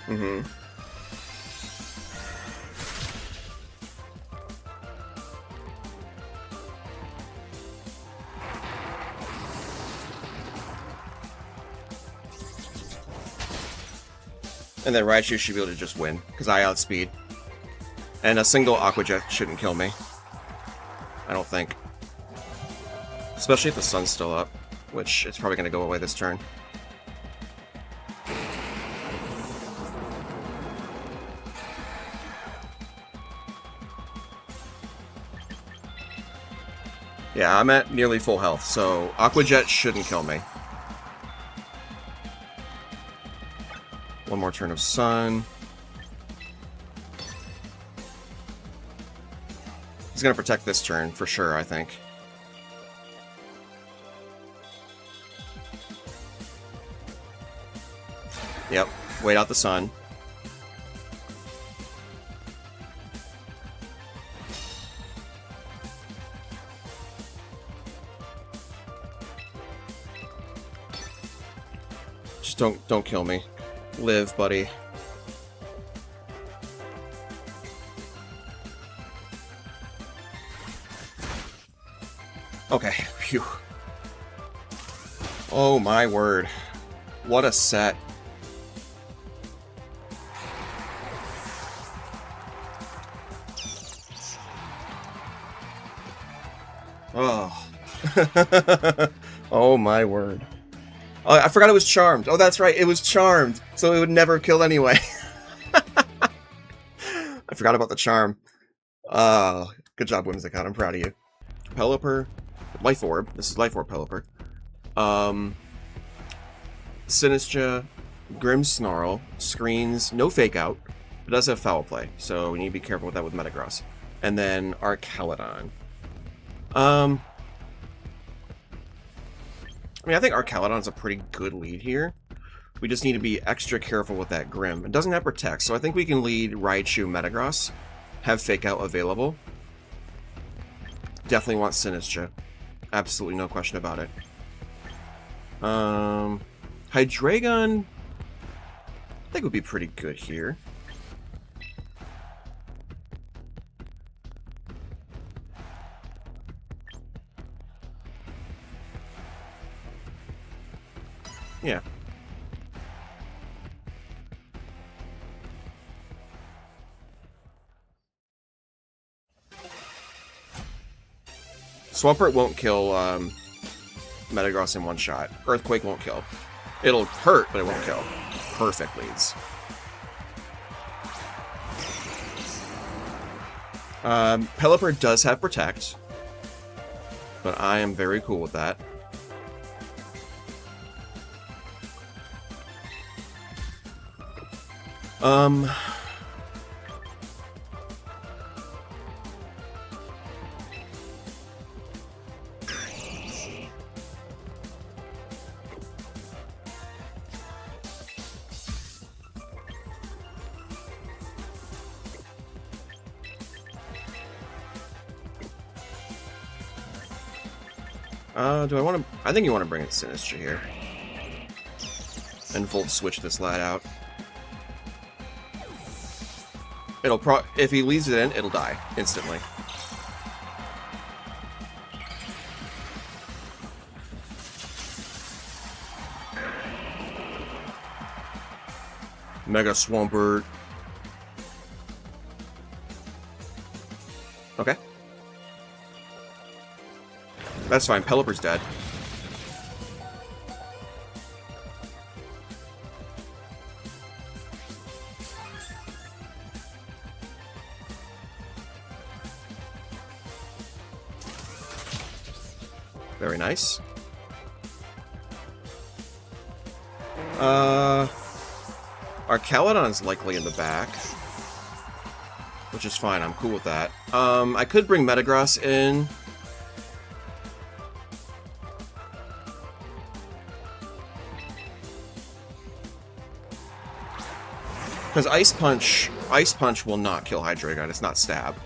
Mm-hmm. And then Raichu should be able to just win, because I outspeed. And a single Aqua Jet shouldn't kill me. I don't think. Especially if the sun's still up, which it's probably going to go away this turn. Yeah, I'm at nearly full health, so Aqua Jet shouldn't kill me. One more turn of sun. He's gonna protect this turn for sure, I think. Yep, wait out the sun. Just don't kill me. Live, buddy. Okay, phew. Oh my word. What a set. Oh. Oh my word. Oh, I forgot it was charmed. Oh, that's right. It was charmed. So it would never kill anyway. I forgot about the charm. Good job, Whimsicott. I'm proud of you. Pelipper. Life Orb. This is Life Orb Pelipper. Sinistra. Grimmsnarl. Screens. No Fake Out. It does have Foul Play. So we need to be careful with that with Metagross. And then Archaludon. I mean, I think Archaludon's a pretty good lead here. We just need to be extra careful with that Grimm. It doesn't have Protect, so I think we can lead Raichu Metagross. Have Fake Out available. Definitely want Sinistra. Absolutely no question about it. Hydreigon, I think would be pretty good here. Yeah. Swampert won't kill Metagross in one shot. Earthquake won't kill. It'll hurt, but it won't kill. Perfect leads. Pelipper does have Protect, but I am very cool with that. Do I want to... I think you want to bring in Sinistra here. And Volt Switch this lad out. It'll if he leaves it in, it'll die instantly. Mega Swampert. Okay. That's fine. Pelipper's dead. Very nice. Our Caledon's likely in the back, which is fine. I'm cool with that. I could bring Metagross in. Because Ice Punch will not kill Hydreigon. It's not stab.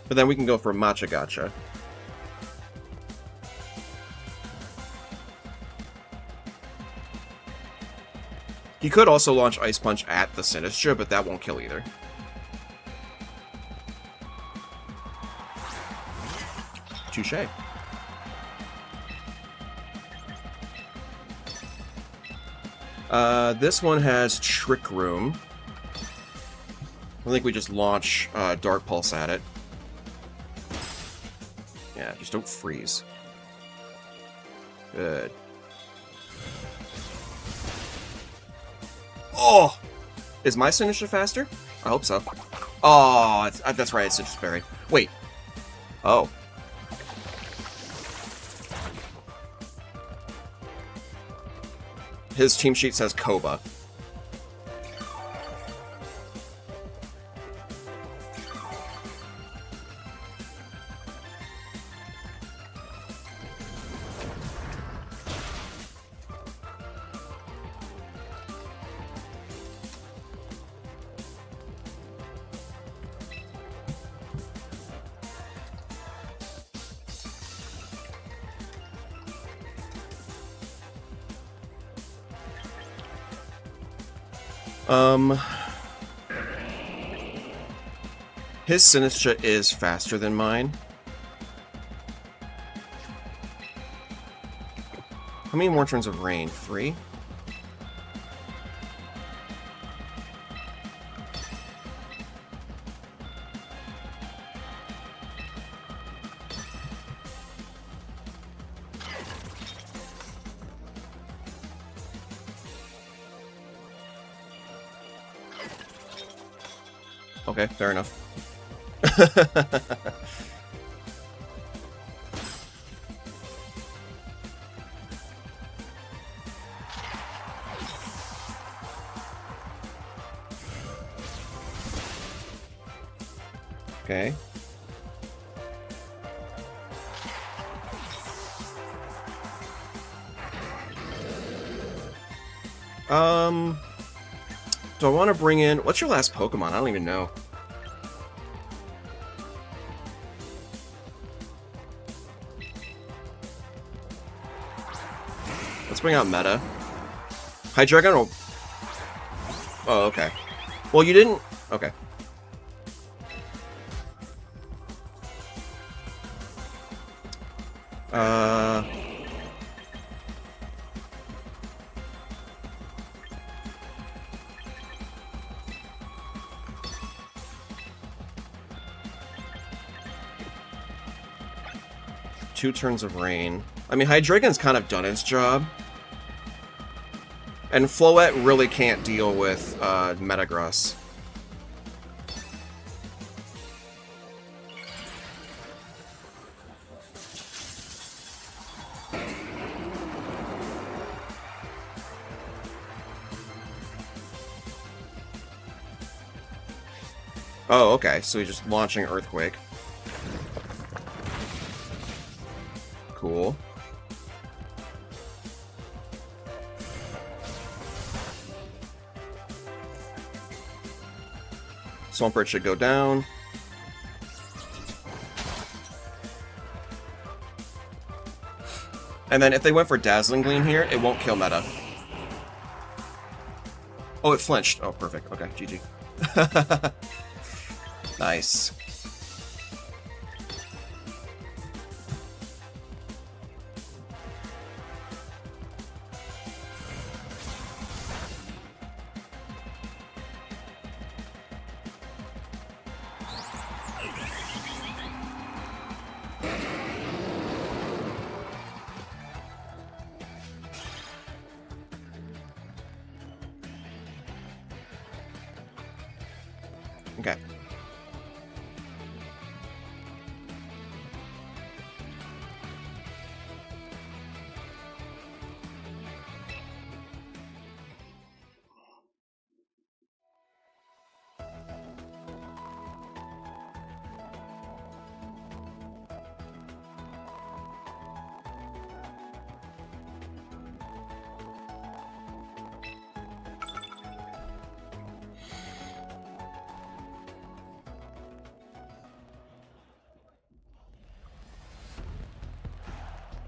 But then we can go for Matcha Gotcha. He could also launch Ice Punch at the Sinistcha, but that won't kill either. Touché. This one has Trick Room. I think we just launch Dark Pulse at it. Yeah, just don't freeze. Good. Oh! Is my Sinistcha faster? I hope so. Oh, that's right, it's Citrus Berry. Wait. Oh. His team sheet says Koba. His Sinistcha is faster than mine. How many more turns of rain? 3? Okay, fair enough. Okay. Do I want to bring in... What's your last Pokemon? I don't even know. Let's bring out Meta. Hydreigon will... Oh, okay. Well, you didn't... Okay. Two turns of rain. I mean, Hydreigon's kind of done its job. And Floette really can't deal with Metagross. Oh, okay. So he's just launching Earthquake. Cool. Swampert should go down. And then if they went for Dazzling Gleam here, it won't kill Meta. Oh, it flinched. Oh, perfect. Okay, GG. Nice.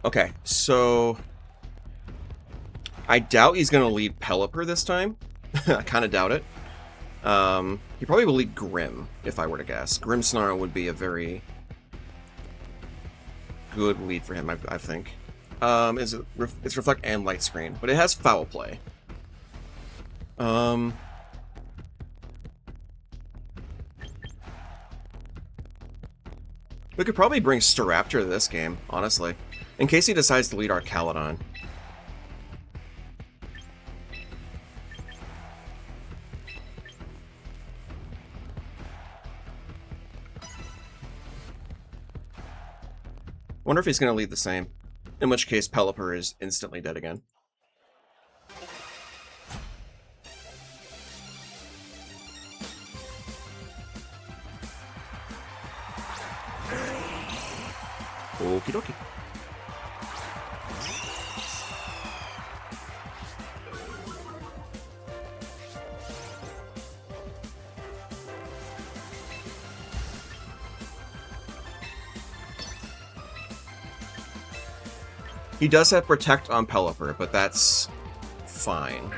Okay, so I doubt he's going to lead Pelipper this time. I kind of doubt it. He probably will lead Grim, if I were to guess. Grimmsnarl would be a very good lead for him, I think. It's Reflect and Light Screen, but it has Foul Play. We could probably bring Staraptor to this game, honestly, in case he decides to lead our Caledon. Wonder if he's going to lead the same, in which case Pelipper is instantly dead again. Okie dokie. He does have Protect on Pelipper, but that's fine.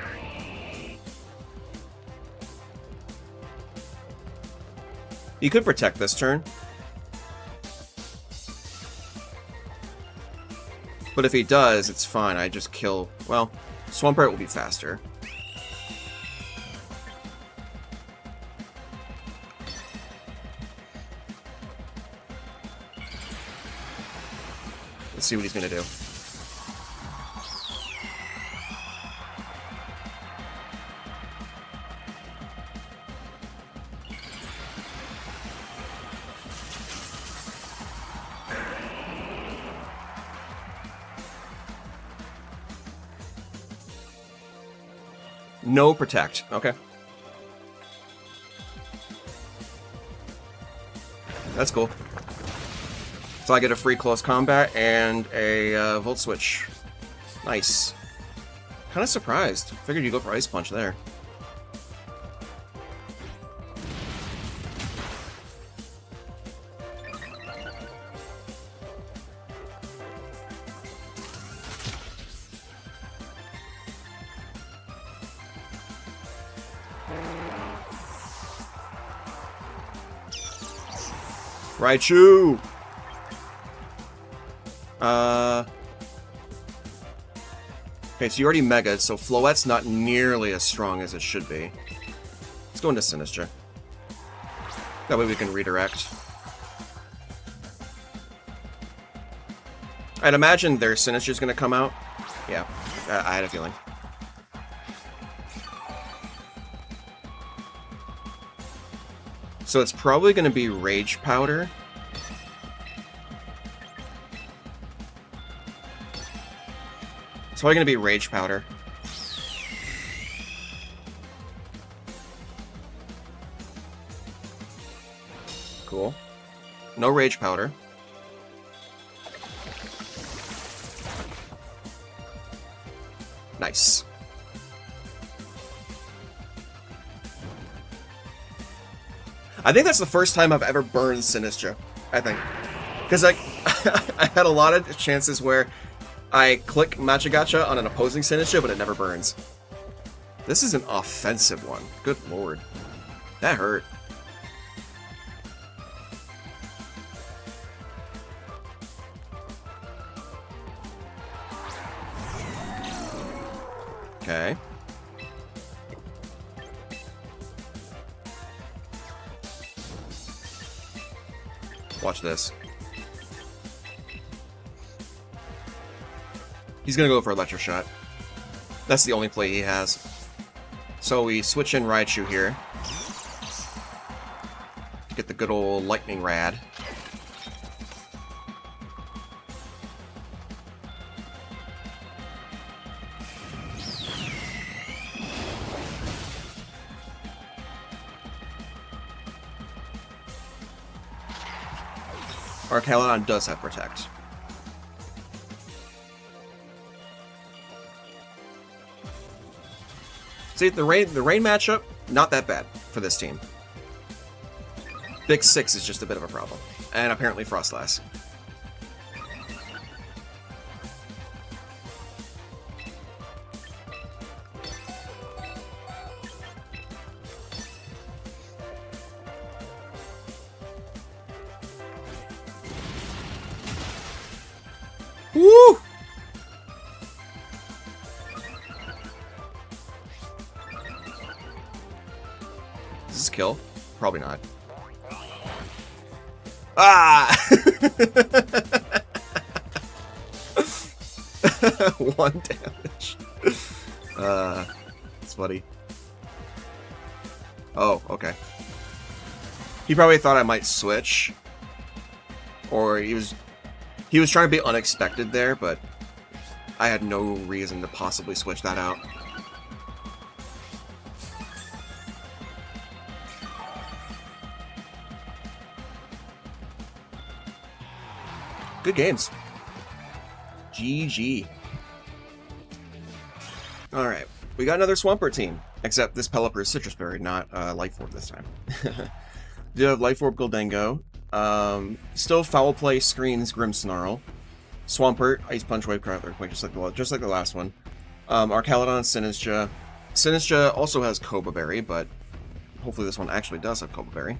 He could Protect this turn. But if he does, it's fine. I just kill... Well, Swampert will be faster. Let's see what he's going to do. No Protect. Okay. That's cool. So I get a free Close Combat and a Volt Switch. Nice. Kind of surprised. Figured you'd go for Ice Punch there. Raichu! Okay, so you already Mega, so Floette's not nearly as strong as it should be. Let's go into Sinistcha. That way we can redirect. I'd imagine their Sinistcha's gonna come out. Yeah, I had a feeling. So it's probably going to be Rage Powder. It's probably going to be Rage Powder. Cool. No Rage Powder. Nice. I think that's the first time I've ever burned Sinistcha, I think. Because I had a lot of chances where I click Machagacha on an opposing Sinistcha, but it never burns. This is an offensive one. Good lord. That hurt. Okay. Watch this. He's gonna go for Electro Shot. That's the only play he has. So we switch in Raichu here to get the good old Lightning Rad. Our Caledon does have Protect. See, the rain matchup, not that bad for this team. Big 6 is just a bit of a problem. And apparently Frostlass. Woo! Does this kill? Probably not. Ah! 1 damage. It's funny. Oh, okay. He probably thought I might switch. Or he was trying to be unexpected there, but I had no reason to possibly switch that out. Good games. GG. Alright, we got another Swampert team. Except this Pelipper is Citrus Berry, not Life Orb this time. Do have Life Orb Goldengo. Still Foul Play Screens Grimmsnarl. Swampert, Ice Punch, Wave Cry, Earthquake, just like the last one. Archaludon, Sinistcha. Sinistcha also has Cobra Berry, but hopefully this one actually does have Cobra Berry.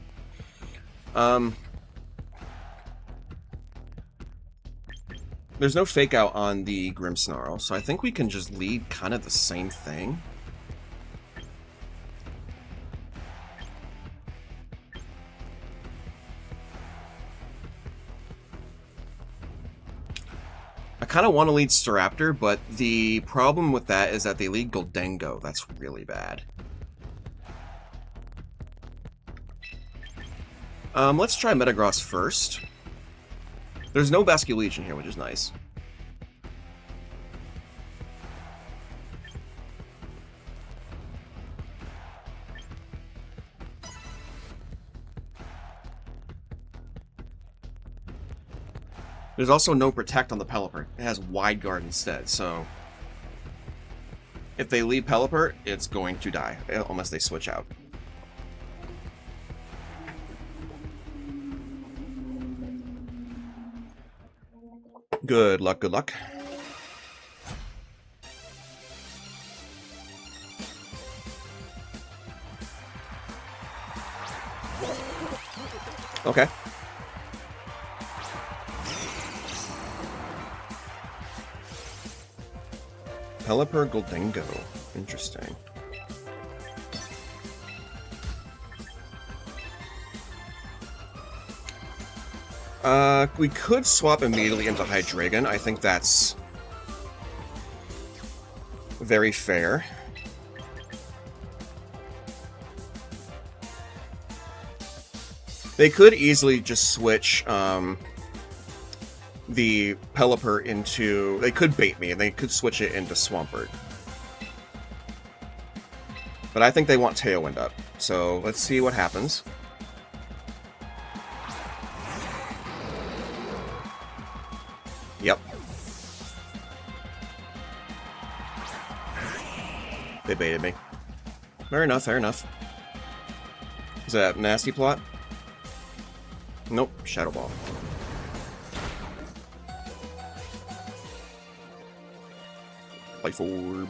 There's no Fake Out on the Grimmsnarl, so I think we can just lead kind of the same thing. I kind of want to lead Staraptor, but the problem with that is that they lead Goldengo. That's really bad. Let's try Metagross first. There's no Basculegion here, which is nice. There's also no Protect on the Pelipper. It has Wide Guard instead, so if they leave Pelipper, it's going to die, unless they switch out. Good luck, good luck. Okay. Pelipper Goldengo. Interesting. We could swap immediately into Hydreigon. I think that's very fair. They could easily just switch the Pelipper into... They could bait me, and they could switch it into Swampert. But I think they want Tailwind up, so let's see what happens. Yep. They baited me. Fair enough, fair enough. Is that Nasty Plot? Nope, Shadow Ball. Life Orb.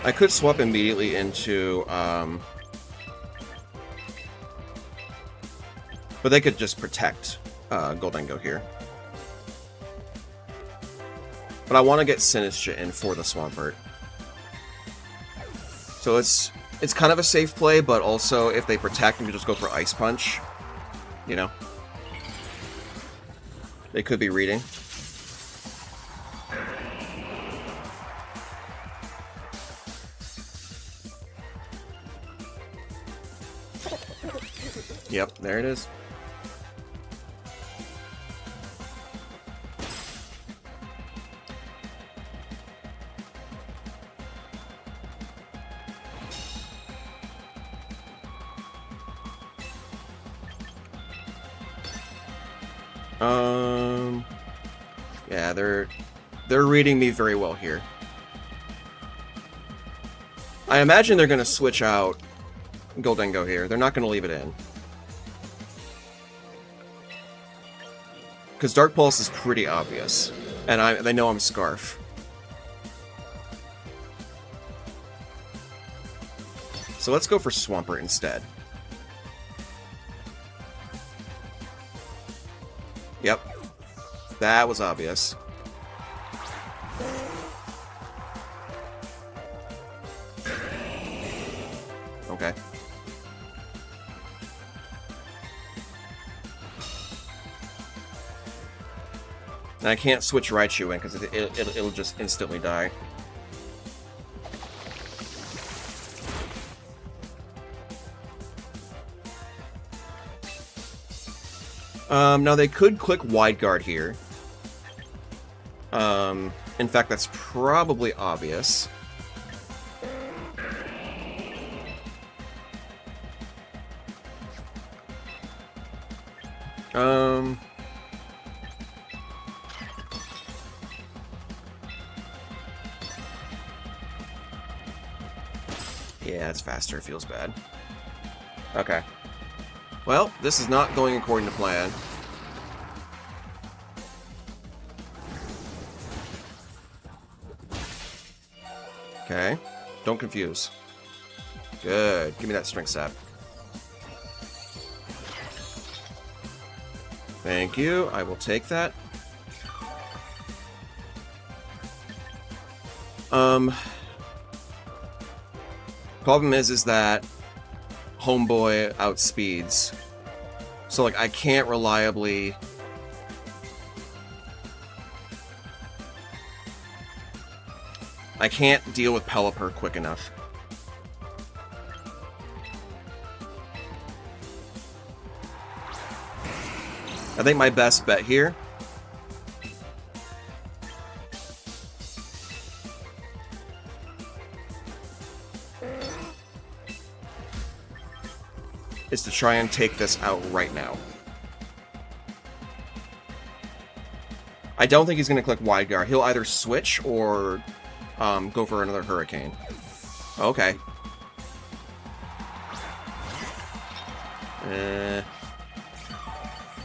I could swap immediately into, but they could just protect Goldengo here. But I want to get Sinistcha in for the Swampert. So it's kind of a safe play, but also if they protect, we can just go for Ice Punch. You know? They could be reading. Yep, there it is. Yeah, they're reading me very well here. I imagine they're gonna switch out Goldengo here. They're not gonna leave it in. Because Dark Pulse is pretty obvious. And they know I'm Scarf. So let's go for Swampert instead. Yep. That was obvious. Okay. And I can't switch Raichu in because it'll just instantly die. Now they could click Wide Guard here. In fact, that's probably obvious. Yeah, it's faster. It feels bad. Okay. Well, this is not going according to plan. Okay. Don't confuse. Good. Give me that strength sap. Thank you. I will take that. Problem is that Homeboy outspeeds. So, like, I can't reliably... I can't deal with Pelipper quick enough. I think my best bet here is to try and take this out right now. I don't think he's going to click Wide Guard. He'll either switch or go for another Hurricane. Okay.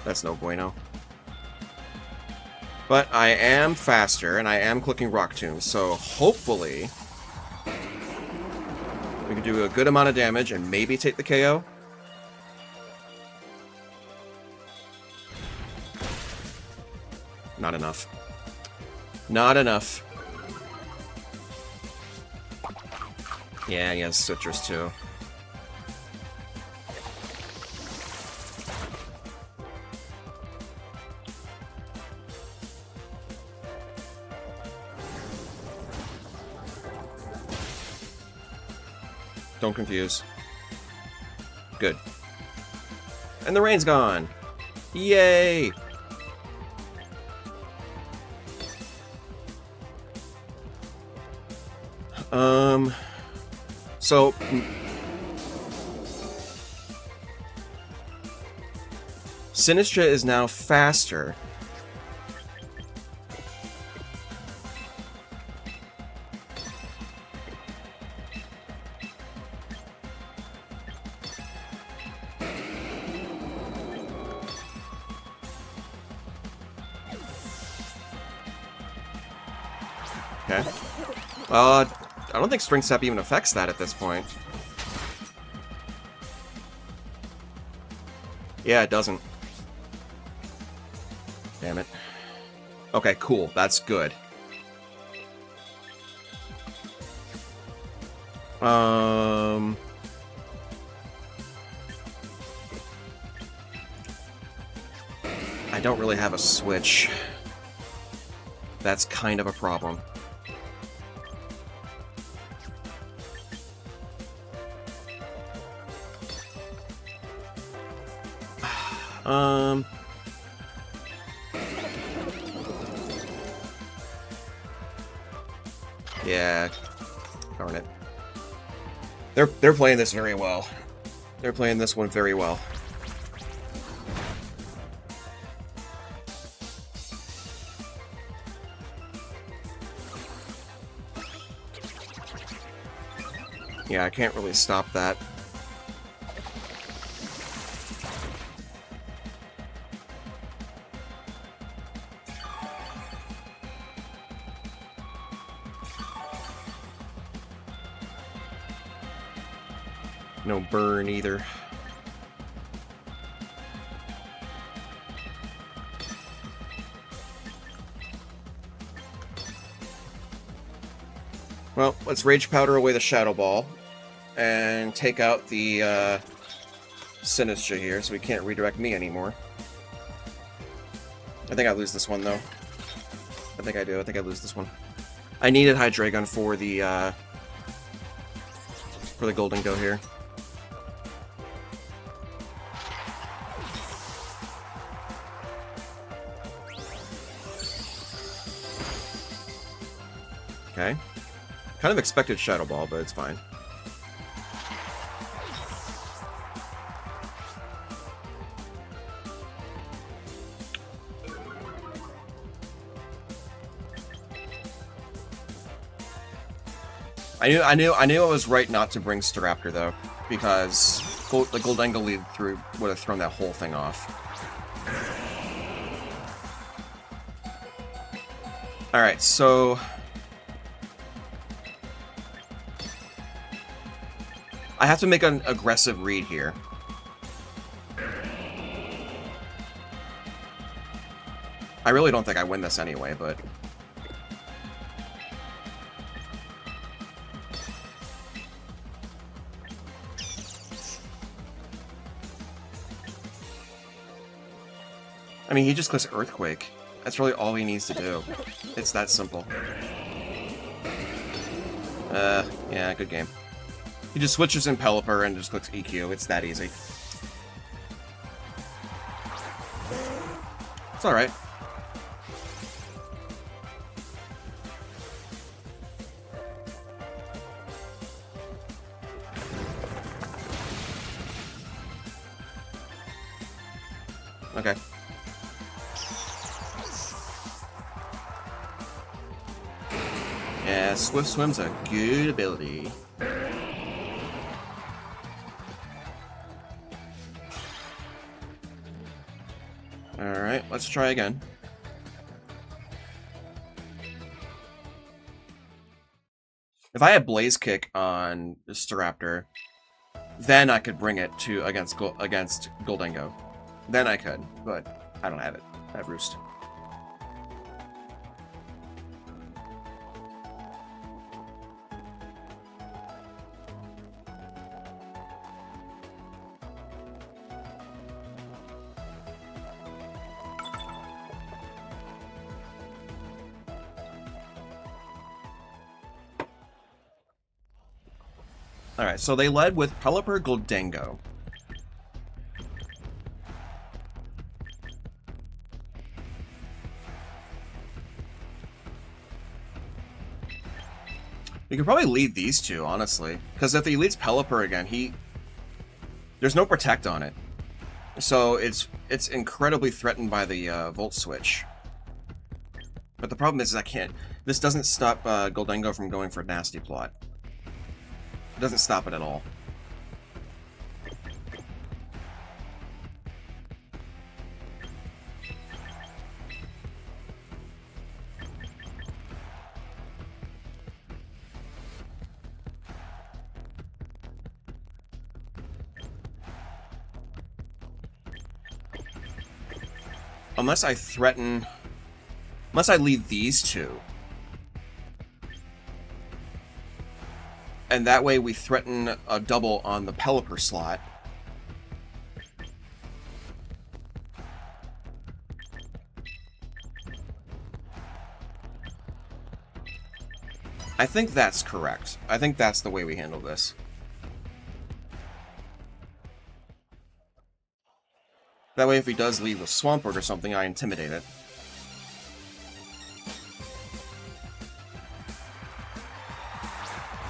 That's no bueno. But I am faster, and I am clicking Rock Tomb, so hopefully we can do a good amount of damage and maybe take the KO. Not enough. Not enough. Yeah, he has Citrus too. Don't confuse. Good. And the rain's gone. Yay! So... Sinistra is now faster. Okay. I don't think String Step even affects that at this point. Yeah, it doesn't. Damn it. Okay, cool. That's good. I don't really have a switch. That's kind of a problem. Yeah. Darn it. They're playing this very well. They're playing this one very well. Yeah, I can't really stop that. No burn either. Well, let's Rage Powder away the Shadow Ball and take out the Sinistra here so he can't redirect me anymore. I think I lose this one, though. I think I do. I think I lose this one. I needed Hydreigon for the Golden Go here. Okay. Kind of expected Shadow Ball, but it's fine. I knew I was right not to bring Staraptor though, because the Goldengo lead through would have thrown that whole thing off. All right, so I have to make an aggressive read here. I really don't think I win this anyway, but I mean, he just clicks Earthquake. That's really all he needs to do. It's that simple. Yeah, good game. He just switches in Pelipper and just clicks EQ. It's that easy. It's alright. Okay. Yeah, Swift Swim's a good ability. Alright, let's try again. If I had Blaze Kick on Staraptor, then I could bring it to against Goldengo. Then I could, but I don't have it. I have Roost. Alright, so they led with Pelipper Goldengo. You could probably lead these two, honestly. Because if he leads Pelipper again, there's no Protect on it. So it's incredibly threatened by the Volt Switch. But the problem is I can't... This doesn't stop Goldengo from going for Nasty Plot. It doesn't stop it at all. Unless I threaten... Unless I leave these two. And that way we threaten a double on the Pelipper slot. I think that's correct. I think that's the way we handle this. That way if he does lead with Swampert or something, I intimidate it.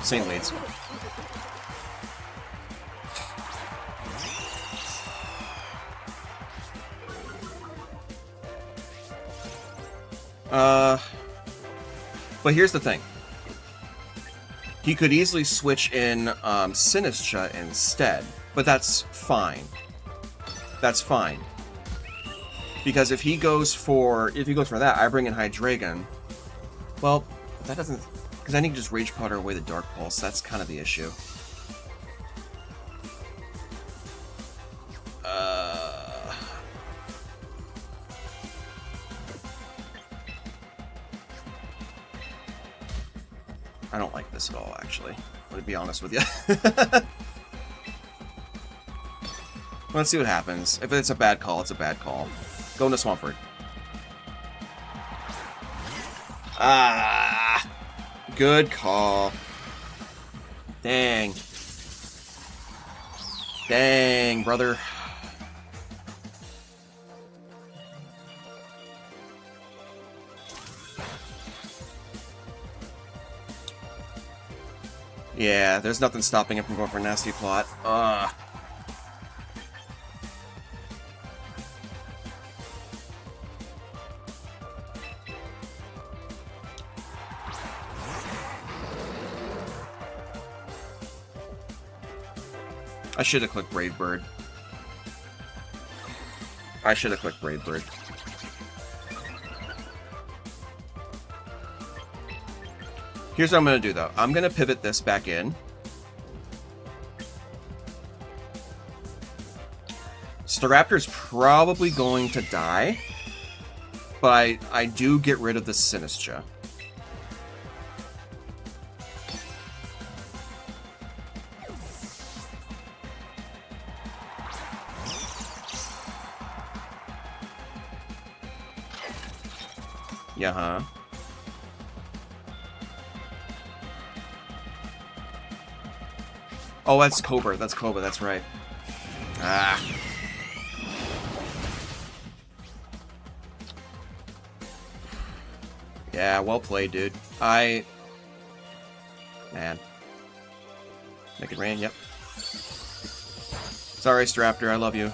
Saint leads. But here's the thing. He could easily switch in Sinistra instead, but that's fine. That's fine. Because if he goes for that, I bring in Hydreigon. Well, that doesn't... Because I need to just Rage Powder away the Dark Pulse. That's kind of the issue. I don't like this at all, actually. I'm gonna be honest with you. Let's see what happens. If it's a bad call, it's a bad call. Go into Swampert. Ah! Good call. Dang. Dang, brother. Yeah, there's nothing stopping him from going for a nasty plot. Ugh. I should have clicked Brave Bird. I should have clicked Brave Bird. Here's what I'm going to do, though. I'm going to pivot this back in. Staraptor's probably going to die, but I do get rid of the Sinistra. Yeah, huh? Oh, that's Cobra. That's Cobra. That's right. Ah. Yeah, well played, dude. Man. Make it rain, yep. Sorry, Staraptor, I love you.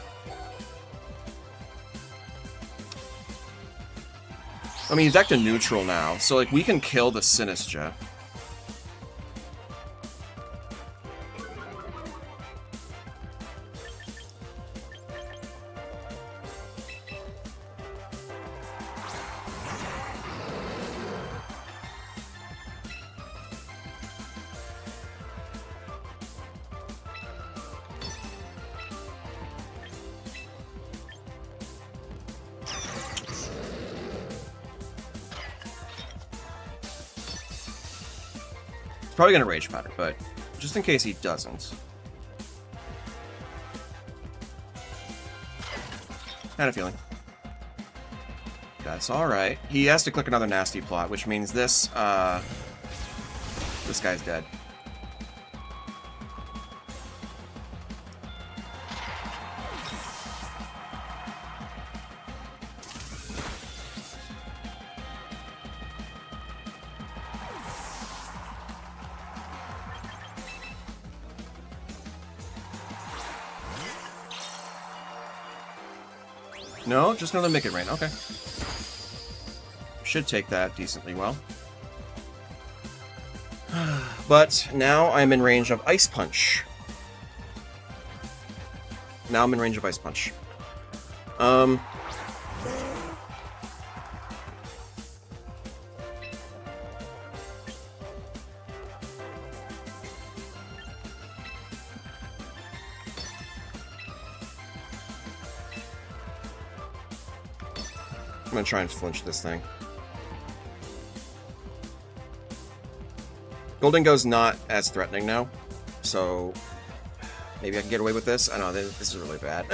I mean, he's acting neutral now, so, like, we can kill the Sinistra. Probably gonna Rage Powder, but just in case he doesn't. Had a feeling. That's alright. He has to click another nasty plot, which means this guy's dead. No, just another Make It Rain. Okay. Should take that decently well. But now I'm in range of Ice Punch. I'm gonna try and flinch this thing. Goldingo's not as threatening now, so maybe I can get away with this. I know this is really bad.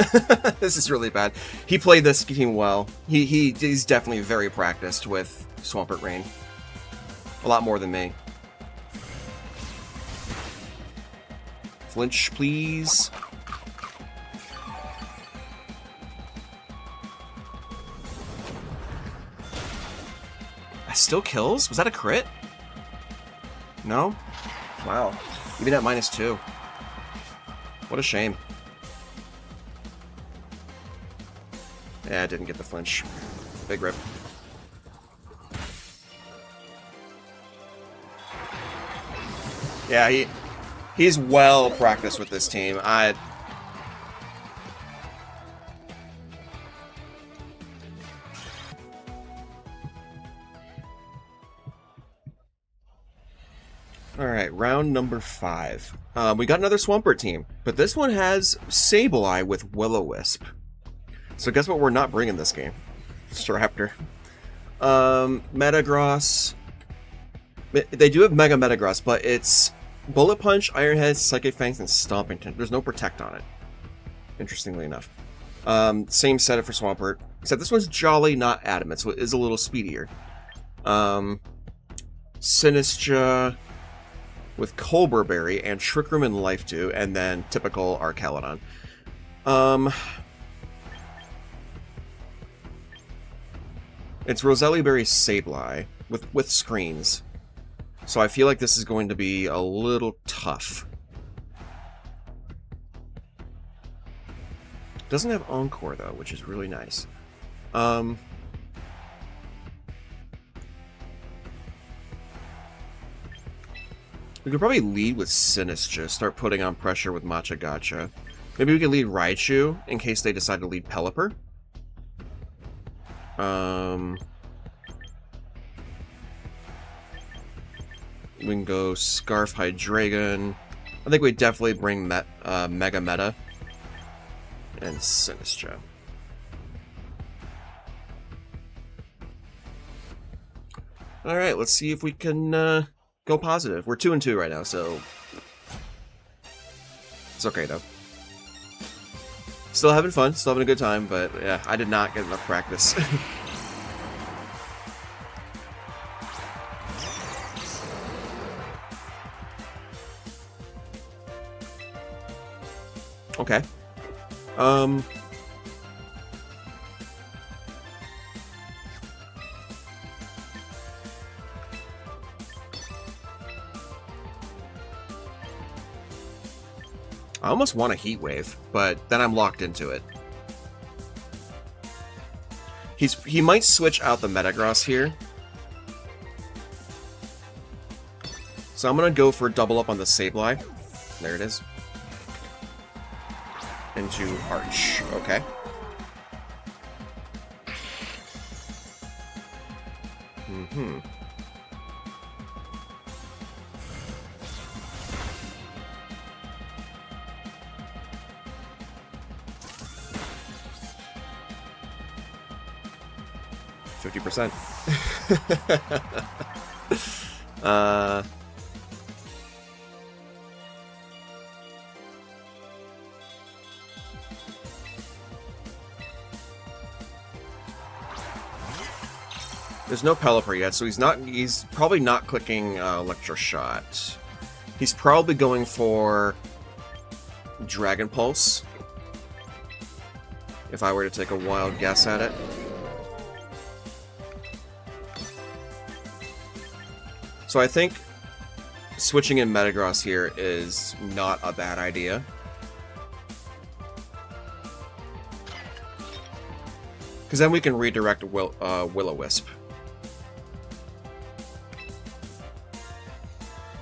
This is really bad. He played this team well. He's definitely very practiced with Swampert Rain. A lot more than me. Flinch, please. Still kills? Was that a crit? No? Wow. Even at -2. What a shame. Yeah, I didn't get the flinch. Big rip. Yeah, he's well practiced with this team. Alright, round number 5. We got another Swampert team, but this one has Sableye with Will-O-Wisp. So guess what we're not bringing this game? Staraptor. Metagross. They do have Mega Metagross, but it's Bullet Punch, Iron Head, Psychic Fangs, and Stomping Tantrum. There's no Protect on it, interestingly enough. Same setup for Swampert, except this one's Jolly, not Adamant, so it is a little speedier. Sinistra with Colbur Berry and Trick Room and Life Dew, and then typical Archelodon. It's Roselli Berry Sableye with screens. So I feel like this is going to be a little tough. Doesn't have Encore though, which is really nice. We could probably lead with Sinistra, start putting on pressure with Matcha Gotcha. Maybe we could lead Raichu in case they decide to lead Pelipper. We can go Scarf Hydreigon. I think we definitely bring Mega Meta and Sinistra. Alright, let's see if we can go positive. We're 2-2 right now, so it's okay though. Still having fun, still having a good time, but yeah, I did not get enough practice. Okay. I almost want a Heat Wave, but then I'm locked into it. He might switch out the Metagross here. So I'm gonna go for double up on the Sableye. There it is. Into Arch. Okay. Mm-hmm. %. There's no Pelipper yet, so he's probably not clicking Electroshot. He's probably going for Dragon Pulse, if I were to take a wild guess at it. So I think switching in Metagross here is not a bad idea. Because then we can redirect Will-O-Wisp.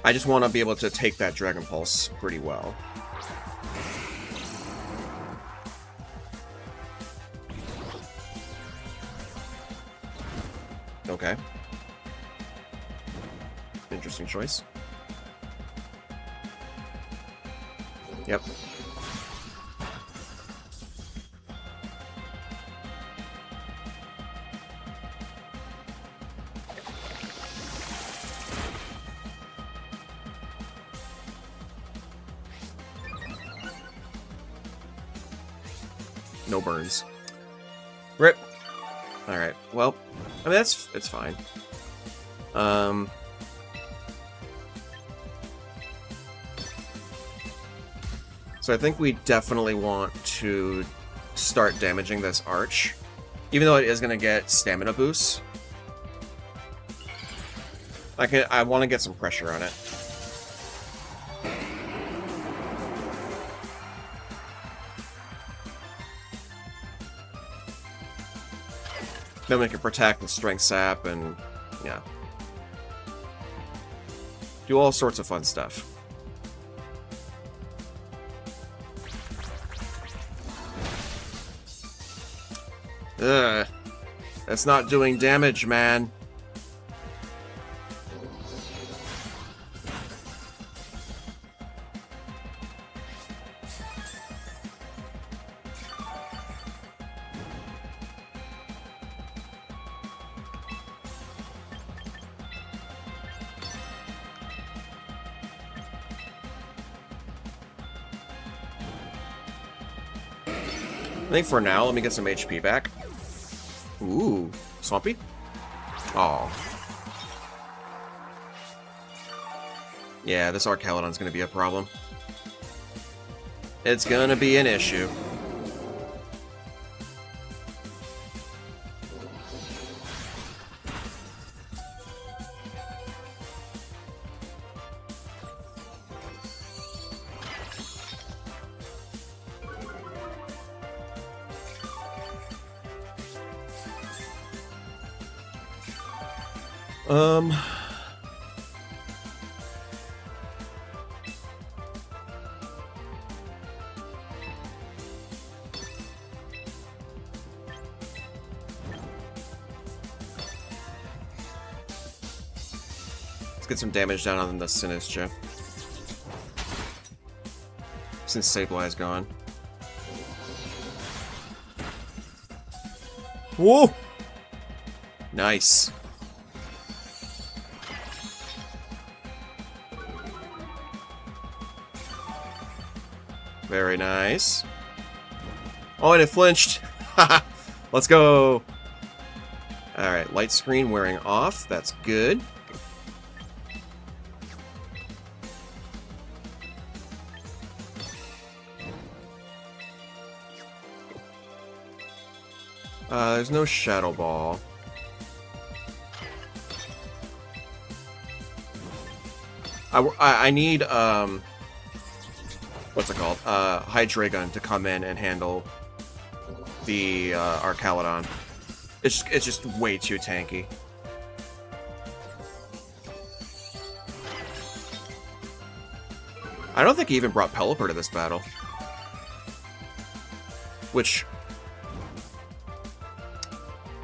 I just want to be able to take that Dragon Pulse pretty well. Okay. Interesting choice. Yep. No burns. Rip. Alright, well, I mean, it's fine. So I think we definitely want to start damaging this Arch, even though it is going to get stamina boosts. I want to get some pressure on it. Then we can protect and strength sap and yeah, do all sorts of fun stuff. Ugh. That's not doing damage, man. I think for now, let me get some HP back. Ooh, Swampy? Oh. Yeah, this Archaludon's gonna be a problem. It's gonna be an issue. Let's get some damage down on the Sinistcha. Since Sableye is gone. Whoa! Nice. Very nice. Oh, and it flinched. Let's go. Alright, light screen wearing off. That's good. There's no Shadow Ball. I need, what's it called? Hydreigon to come in and handle the Archaludon. It's just way too tanky. I don't think he even brought Pelipper to this battle. Which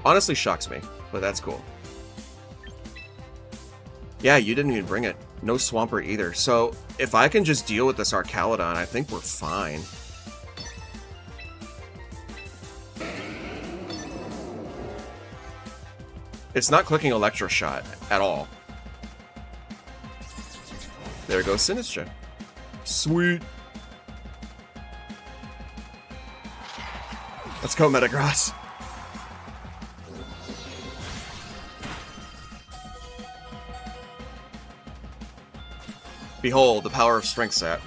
honestly shocks me, but that's cool. Yeah, you didn't even bring it. No Swampert either. So, if I can just deal with this Archaludon, I think we're fine. It's not clicking Electroshock at all. There goes Sinistcha. Sweet. Let's go, Metagross. Behold, the power of Strength Sap.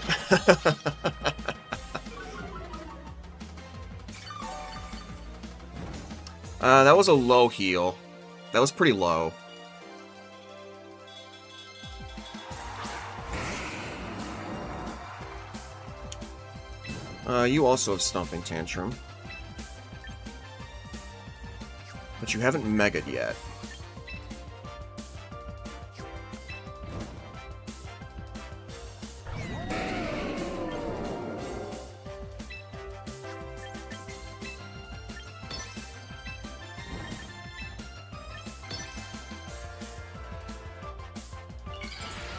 That was a low heal. That was pretty low. You also have Stomping Tantrum. But you haven't Mega'd yet.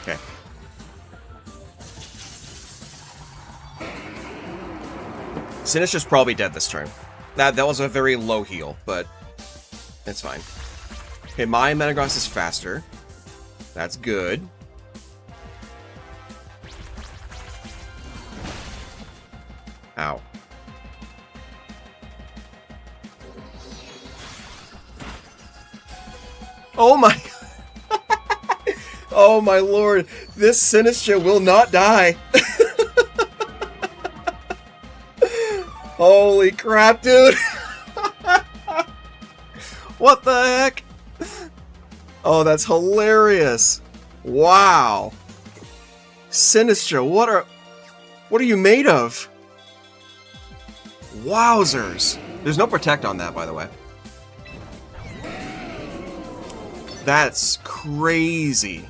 Okay. Sinistra's probably dead this turn. That was a very low heal, but it's fine. Okay, my Metagross is faster. That's good. Ow. Oh my... Oh my lord, this Sinistcha will not die. Holy crap, dude. What the heck? Oh, that's hilarious. Wow. Sinistcha, what are you made of? Wowzers. There's no Protect on that, by the way. That's crazy.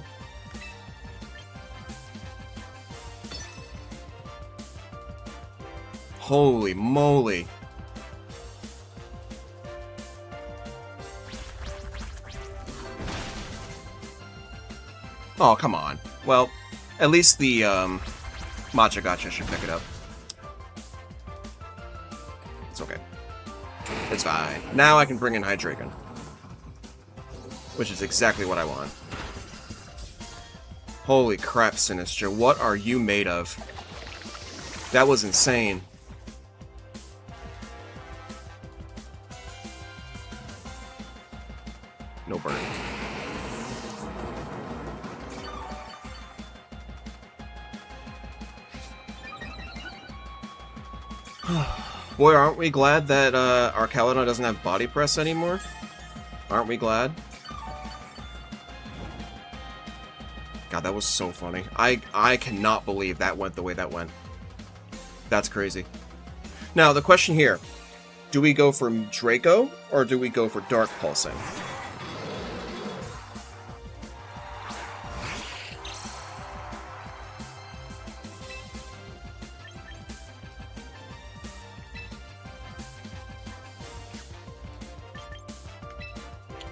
Holy moly. Oh, come on. Well, at least the Matcha Gotcha should pick it up. It's okay. It's fine. Now I can bring in Hydreigon. Which is exactly what I want. Holy crap, Sinistcha. What are you made of? That was insane. Boy, aren't we glad that our Caledon doesn't have body press anymore? Aren't we glad? God, that was so funny. I cannot believe that went the way that went. That's crazy. Now, the question here. Do we go for Draco, or do we go for Dark Pulsing?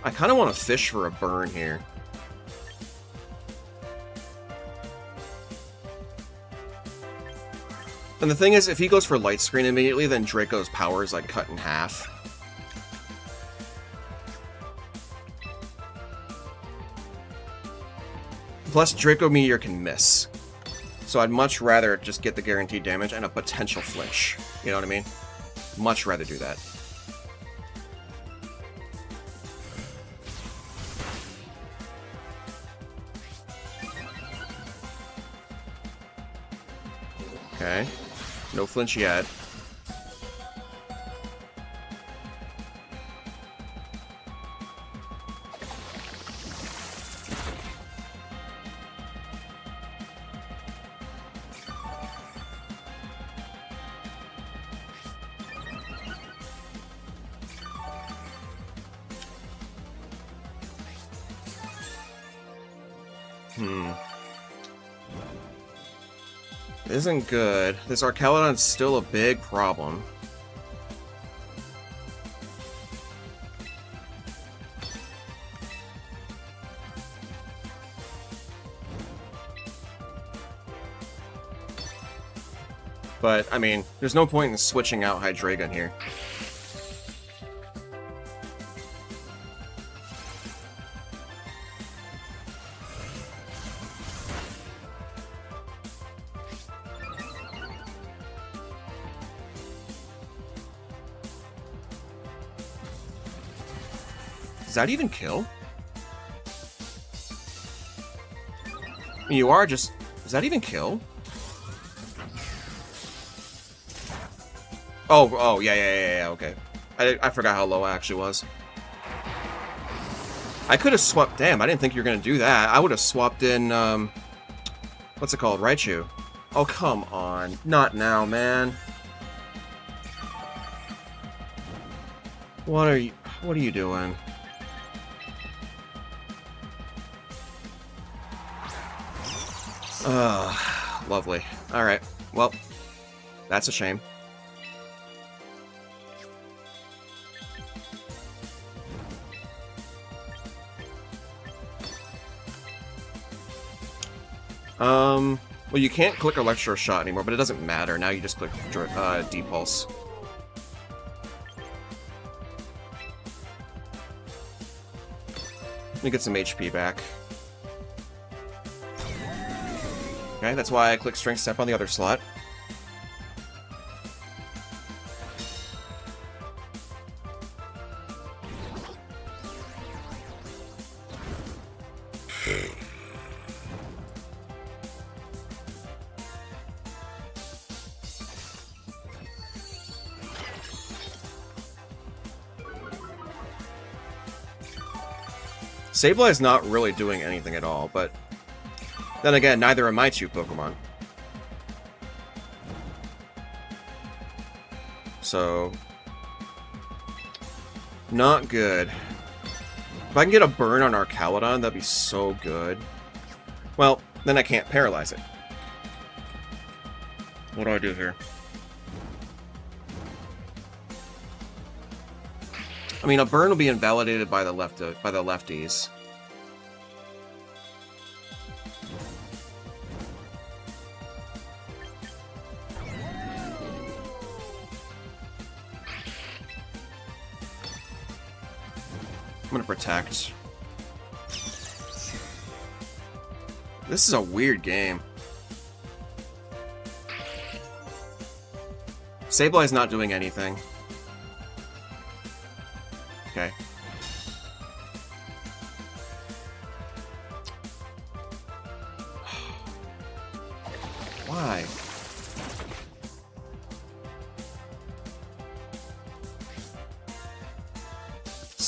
I kind of want to fish for a burn here. And the thing is, if he goes for Light Screen immediately, then Draco's power is like cut in half. Plus, Draco Meteor can miss. So I'd much rather just get the guaranteed damage and a potential flinch. You know what I mean? Much rather do that. Okay. No flinch yet. Isn't good. This Archelodon's still a big problem. But, I mean, there's no point in switching out Hydreigon here. Does that even kill? You are just... Does that even kill? Oh, yeah, okay. I forgot how low I actually was. I could have swapped... Damn, I didn't think you were going to do that. I would have swapped in, what's it called? Raichu. Oh, come on. Not now, man. What are you doing? Lovely. Alright, well, that's a shame. Well, you can't click Electro Shot anymore, but it doesn't matter. Now you just click D-Pulse. Let me get some HP back. Okay, that's why I click Strength Step on the other slot. Sableye is not really doing anything at all, but then again, neither are my two Pokemon. So, not good. If I can get a burn on Archelodon, that'd be so good. Well, then I can't paralyze it. What do I do here? I mean, a burn will be invalidated by the lefties. I'm gonna protect. This is a weird game. Sableye's not doing anything. Okay. Why?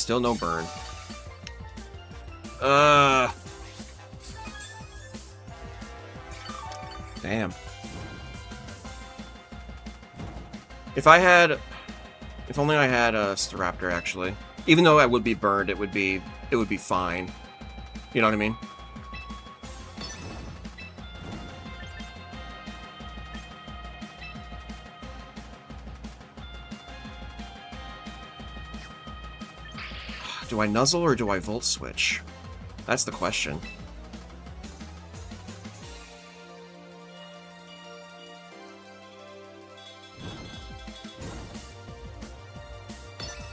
Still no burn. Damn. If only I had a Staraptor, actually. Even though I would be burned, it would be fine. You know what I mean? Do I nuzzle or do I volt switch? That's the question.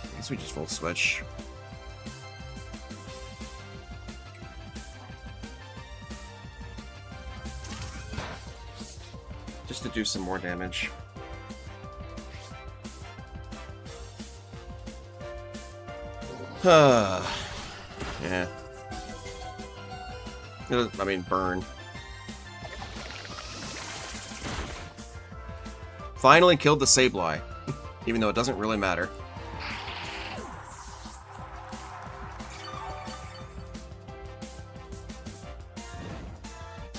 I guess we just volt switch. Just to do some more damage. Yeah. I mean, burn. Finally killed the Sableye, even though it doesn't really matter.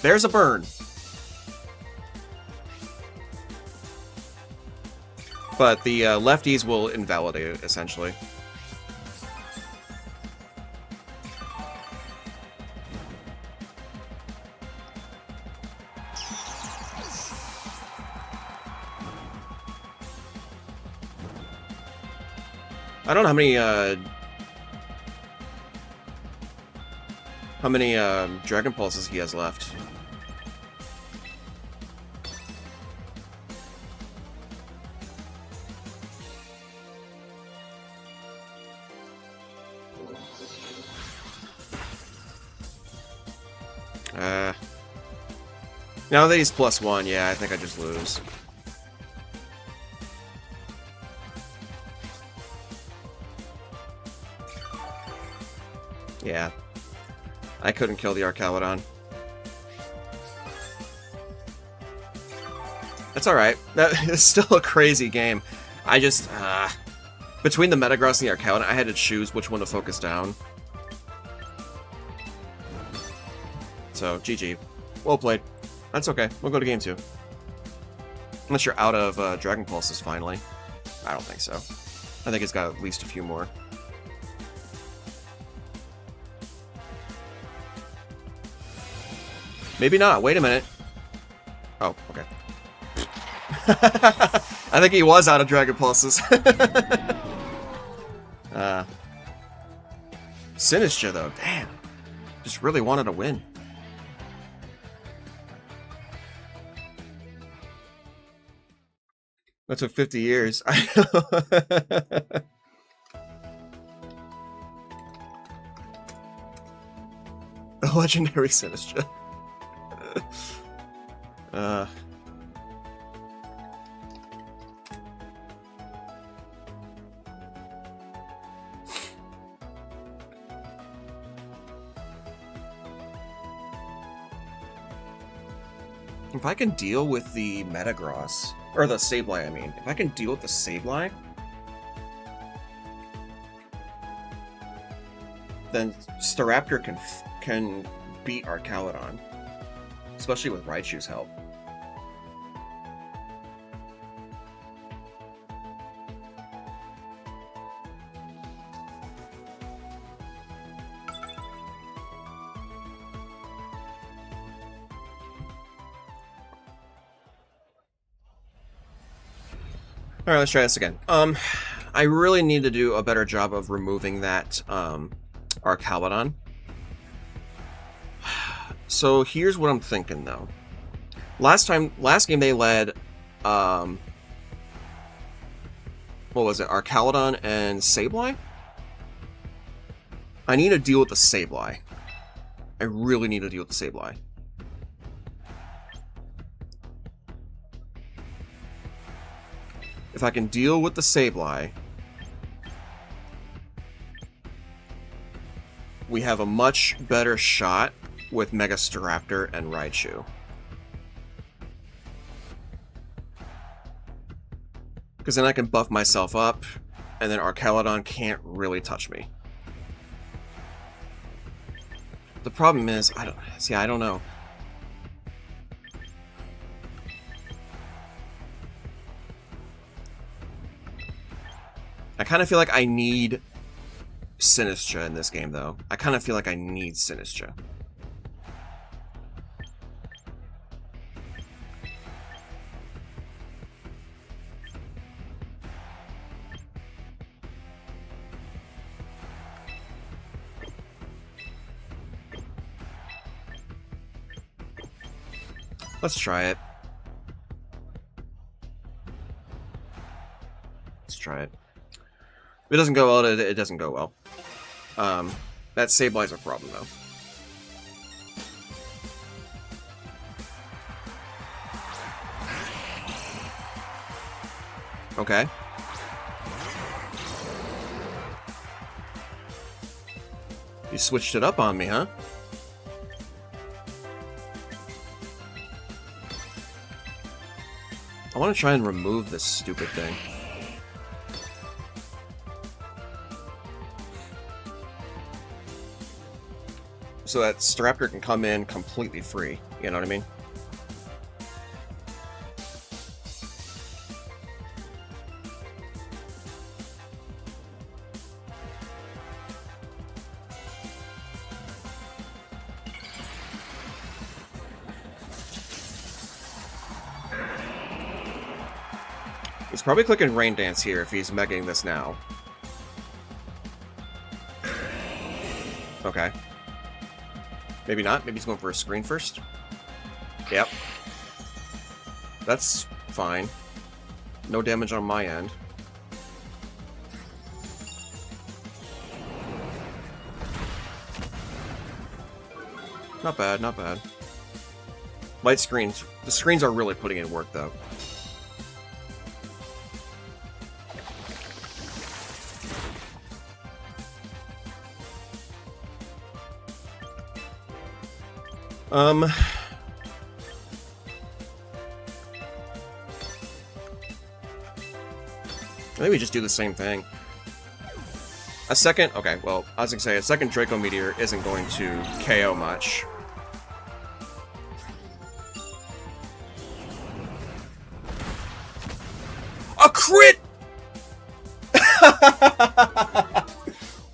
There's a burn. But the lefties will invalidate it, essentially. I don't know how many Dragon Pulses he has left. Now that he's +1, yeah, I think I just lose. Yeah. I couldn't kill the Arcalodon. That's alright. It's still a crazy game. I just, between the Metagross and the Arcalodon, I had to choose which one to focus down. So, GG. Well played. That's okay. We'll go to game 2. Unless you're out of Dragon Pulses finally. I don't think so. I think it's got at least a few more. Maybe not. Wait a minute. Oh, okay. I think he was out of Dragon Pulses. Sinistcha, though. Damn. Just really wanted to win. That took 50 years. A legendary Sinistcha. If I can deal with the Metagross, or the Sableye, I mean, if I can deal with the Sableye, then Staraptor can beat Arcalodon, especially with Raichu's help. Alright, let's try this again. I really need to do a better job of removing that, Arcalodon. So here's what I'm thinking, though. Last game they led, what was it, Arcalodon and Sableye? I need to deal with the Sableye. I really need to deal with the Sableye. If I can deal with the Sableye, we have a much better shot with Mega Staraptor and Raichu. Because then I can buff myself up, and then Arcalodon can't really touch me. The problem is, I don't know. I kind of feel like I need Sinistra in this game, though. I kind of feel like I need Sinistra. Let's try it. Let's try it. If it doesn't go well, it doesn't go well. That Sableye's a problem, though. Okay. You switched it up on me, huh? I want to try and remove this stupid thing. So that Staraptor can come in completely free, you know what I mean? He's probably clicking Rain Dance here if he's megging this now. Okay. Maybe not. Maybe he's going for a screen first. Yep. That's fine. No damage on my end. Not bad, not bad. Light screens. The screens are really putting in work, though. Maybe we just do the same thing. A second... Okay, well, I was gonna say, a second Draco Meteor isn't going to KO much. A crit!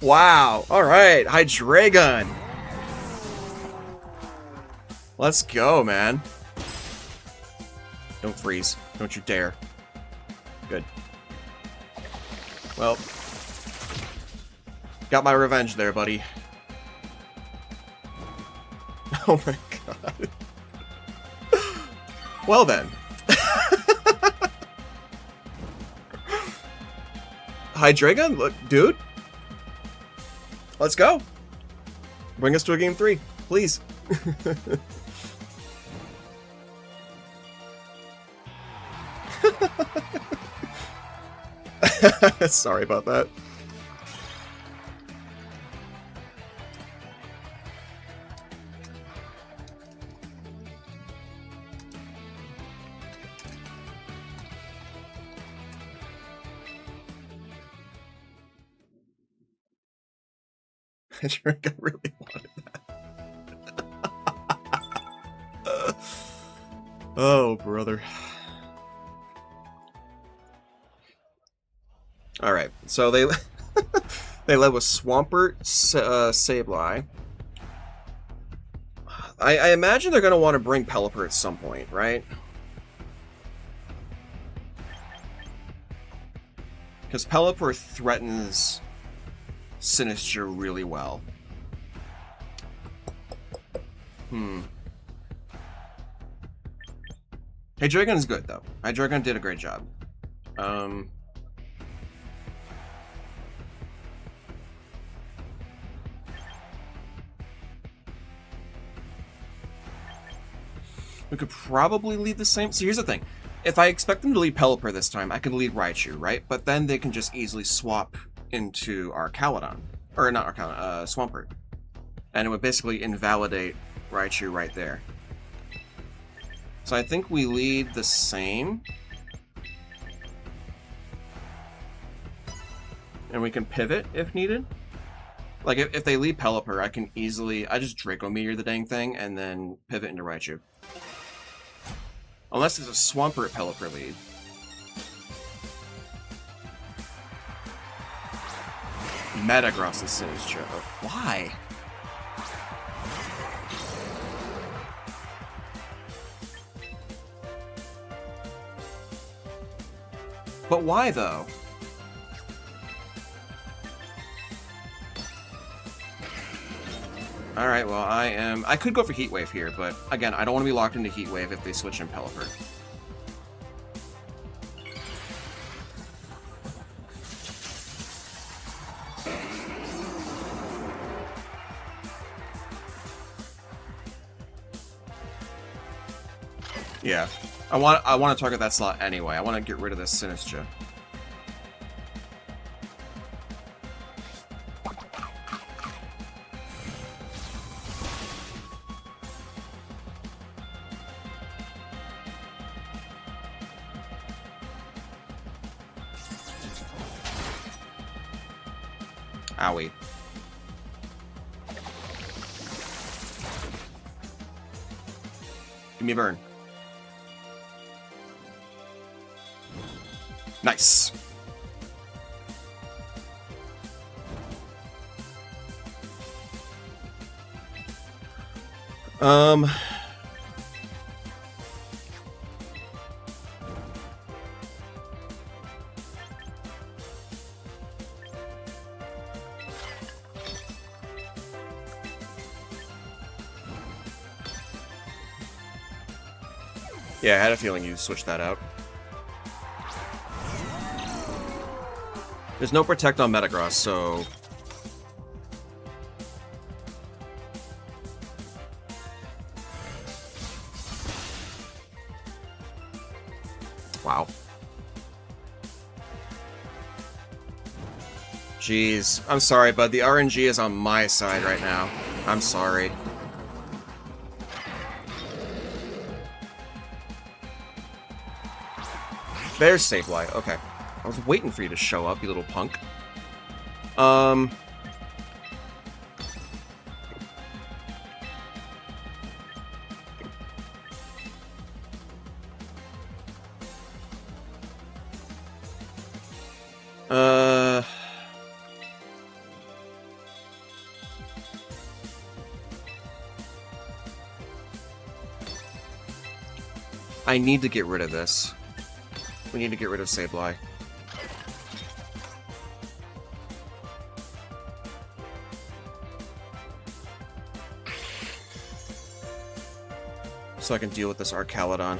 Wow, alright, Hydreigon. Let's go, man. Don't freeze. Don't you dare. Good. Well, got my revenge there, buddy. Oh my god. Well then. Hydreigon, look, dude. Let's go. Bring us to a game 3, please. Sorry about that. I really wanted that. Oh, brother. Alright, so they they led with Swampert, Sableye. I imagine they're going to want to bring Pelipper at some point, right? Because Pelipper threatens Sinistcha really well. Hydreigon is good, though. Hydreigon did a great job. We could probably lead the same... So here's the thing. If I expect them to lead Pelipper this time, I can lead Raichu, right? But then they can just easily swap into our Arcalodon. Or not Arcalodon, Swampert. And it would basically invalidate Raichu right there. So I think we lead the same. And we can pivot if needed. Like, if they leave Pelipper, I can easily... I just Draco Meteor the dang thing, and then pivot into Raichu. Unless there's a Swampert Pelipper lead. Metagross and Sinistcha. Why? But why, though? Alright, well, I could go for Heat Wave here, but again, I don't want to be locked into Heat Wave if they switch in Pelipper. Yeah. I want to target that slot anyway. I want to get rid of this Sinistcha. Owie. Give me a burn. Nice. Yeah, I had a feeling you switched that out. There's no Protect on Metagross, so... Wow. Jeez. I'm sorry, bud. The RNG is on my side right now. I'm sorry. There's Sableye. Okay. I was waiting for you to show up, you little punk. I need to get rid of this. We need to get rid of Sableye. So I can deal with this Arcalodon.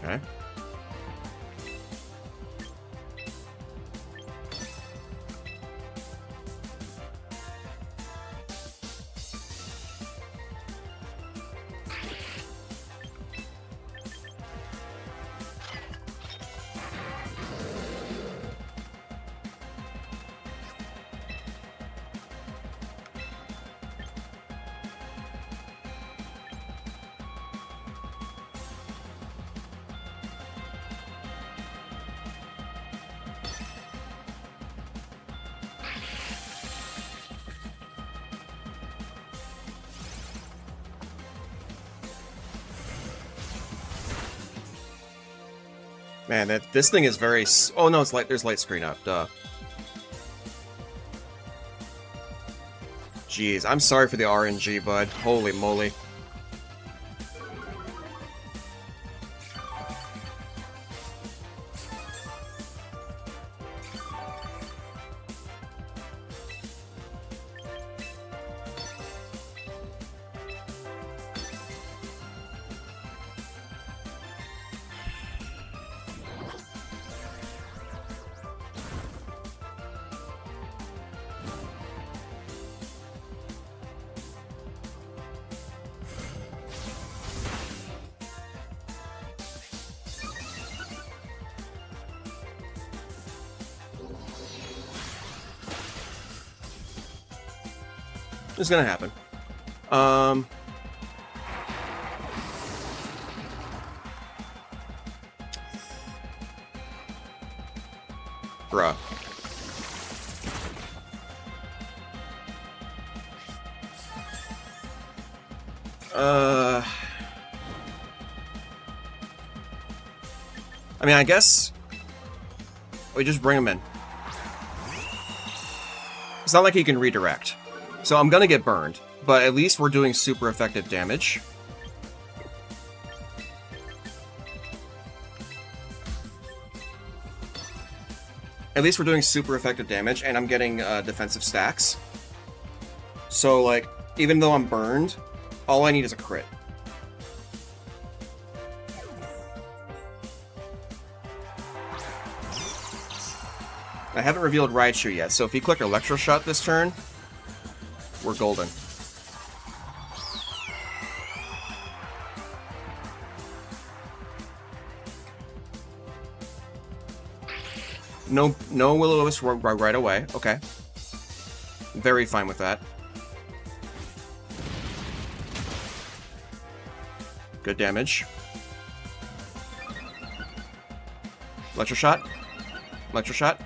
Okay. Man, this thing is very... Oh no, it's light. There's light screen up. Duh. Jeez, I'm sorry for the RNG, bud. Holy moly. It's gonna happen. Bruh. I mean, I guess we just bring him in. It's not like he can redirect. So I'm gonna get burned, but at least we're doing super effective damage. At least we're doing super effective damage, and I'm getting defensive stacks. So, like, even though I'm burned, all I need is a crit. I haven't revealed Raichu yet, so if he click Electro Shot this turn, we're golden. No Will-O-Wisp right away. Okay. Very fine with that. Good damage. Electro Shot. Electro Shot.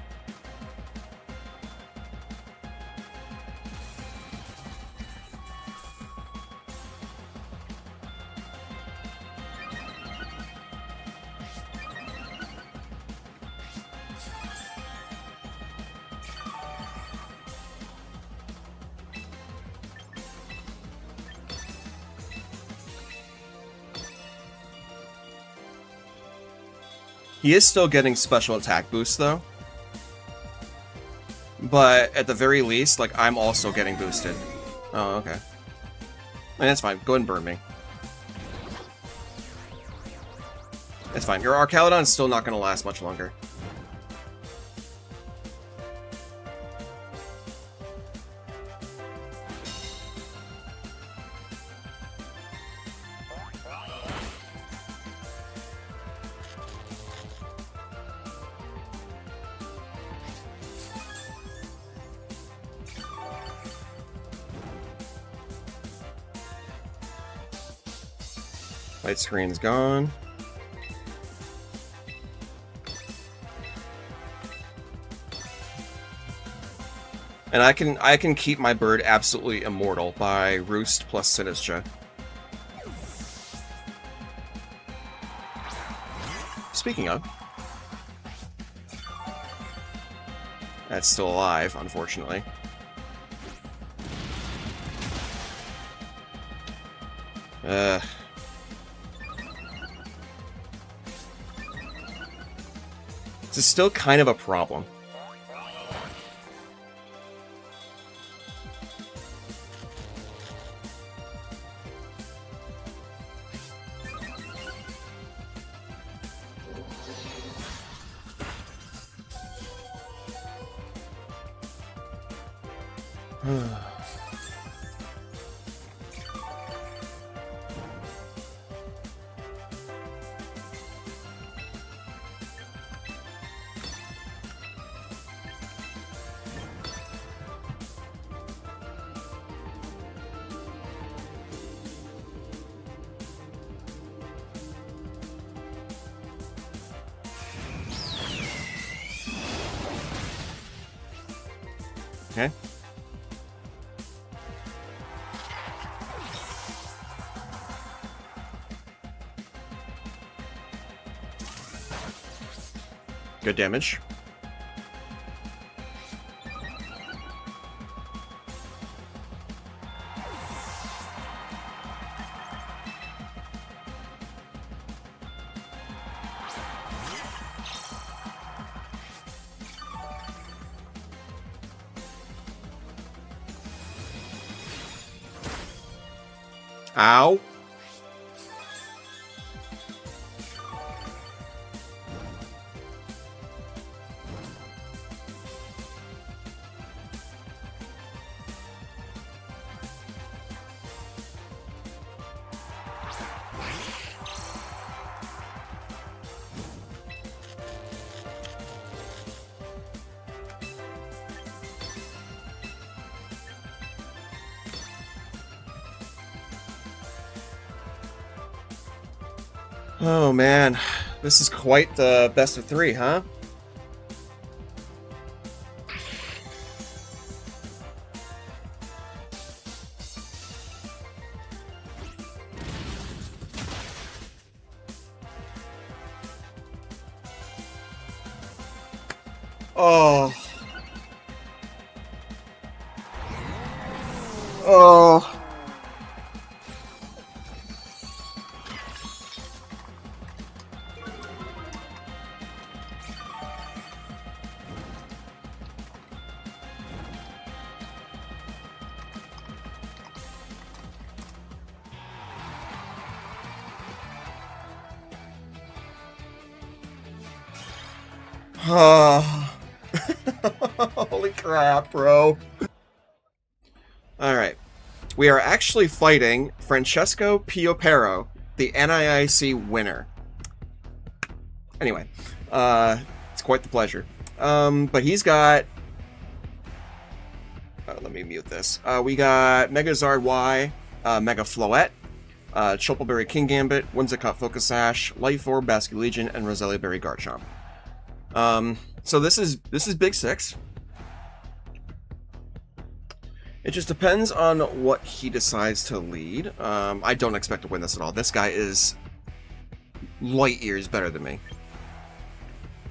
He is still getting special attack boosts, though. But at the very least, like, I'm also getting boosted. Oh, okay. And that's fine. Go ahead and burn me. It's fine. Your Archaludon's still not going to last much longer. Light screen's gone. And I can keep my bird absolutely immortal by Roost plus Sinistra. Speaking of, that's still alive, unfortunately. This is still kind of a problem. Okay. Good damage. Ow. Oh man, this is quite the best of three, huh? Oh. Oh. Holy crap, bro. Alright. We are actually fighting Francesco Piopero, the NIIC winner. Anyway, it's quite the pleasure. But he's got... let me mute this. We got Megazard Y, Mega Floette, Choppleberry King Gambit, Whimsicott Focus Sash, Life Orb, Basket Legion, and Roselia Berry Garchomp. So this is Big Six. It just depends on what he decides to lead. I don't expect to win this at all. This guy is light years better than me.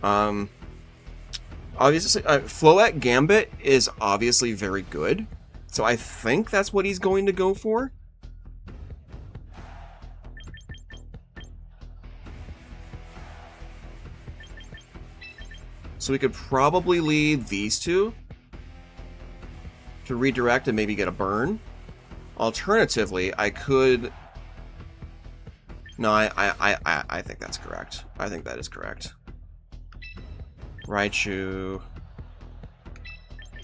Obviously, Floette Gambit is obviously very good, so I think that's what he's going to go for. So we could probably lead these two to redirect and maybe get a burn. Alternatively, I could... No, I think that's correct. I think that is correct. Raichu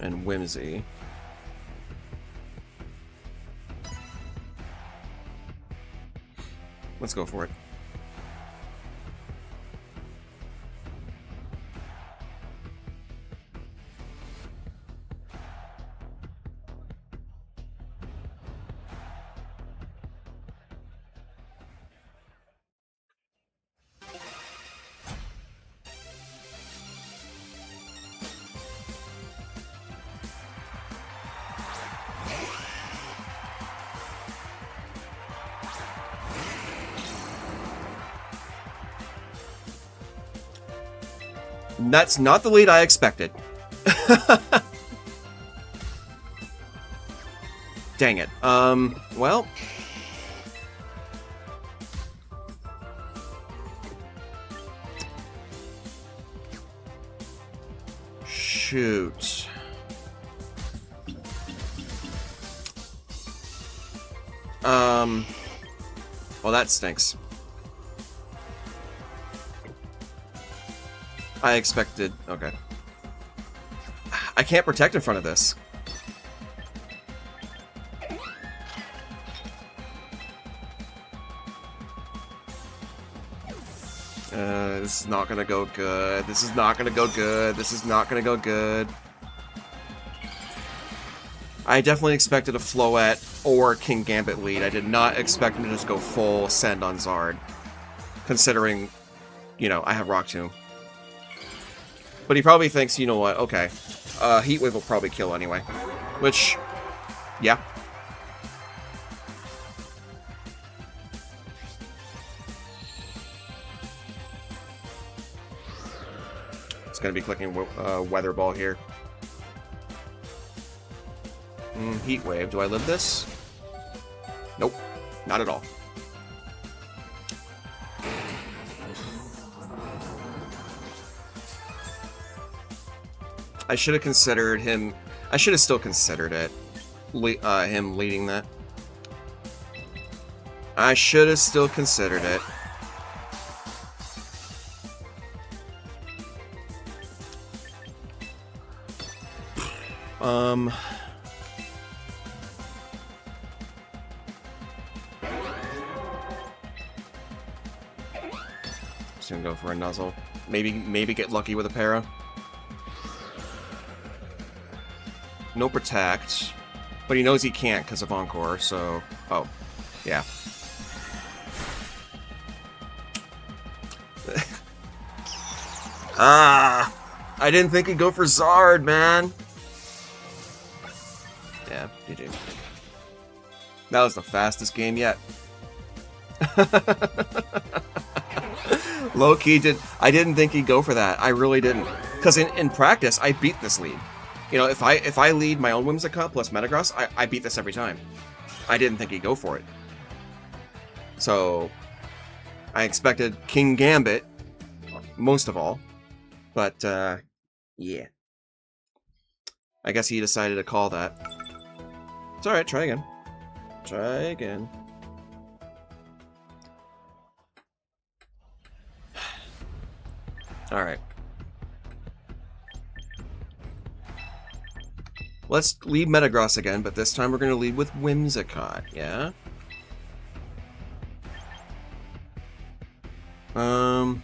and Whimsy. Let's go for it. That's not the lead I expected. Dang it. Well. Shoot. Well, that stinks. I expected... Okay. I can't protect in front of this. This is not gonna go good. This is not gonna go good. This is not gonna go good. I definitely expected a Floette or King Gambit lead. I did not expect him to just go full send on Zard. Considering, you know, I have Rock Tomb. But he probably thinks, you know what, okay. Heat Wave will probably kill anyway. Which, yeah. It's going to be clicking Weather Ball here. Heat Wave. Do I live this? Nope. Not at all. I should have considered him... I should have still considered it. Him leading that. I should have still considered it. Just gonna go for a Nuzzle. Maybe get lucky with a Para. No Protect, but he knows he can't because of Encore, so... Oh, yeah. I didn't think he'd go for Zard, man! Yeah, GG. That was the fastest game yet. Low-key, I didn't think he'd go for that. I really didn't. Because in practice, I beat this lead. You know, if I lead my own Whimsicott plus Metagross, I beat this every time. I didn't think he'd go for it. So, I expected King Gambit, most of all. But, yeah. I guess he decided to call that. It's alright, try again. Try again. Alright. Let's lead Metagross again, but this time we're going to lead with Whimsicott, yeah? I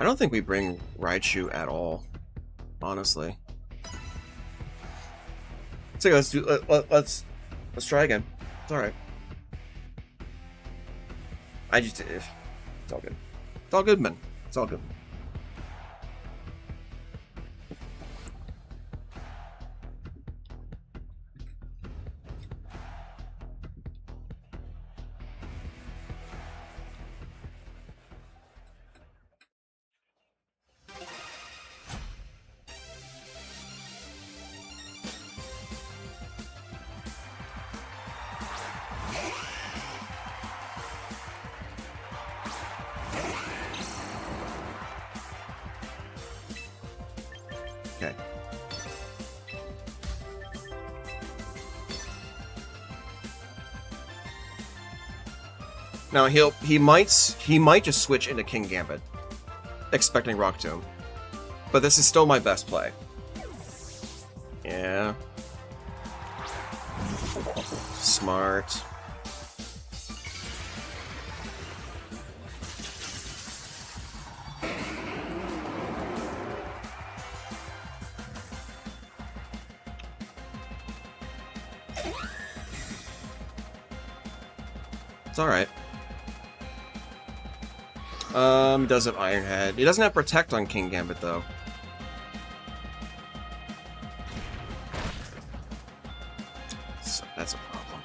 don't think we bring Raichu at all, honestly. So let's try again. It's alright. It's all good. It's all good, man. It's all good. Okay. Now he might just switch into King Gambit, expecting Rock Tomb, but this is still my best play. Yeah. Smart. It's alright. He does have Iron Head. He doesn't have Protect on King Gambit, though. So that's a problem.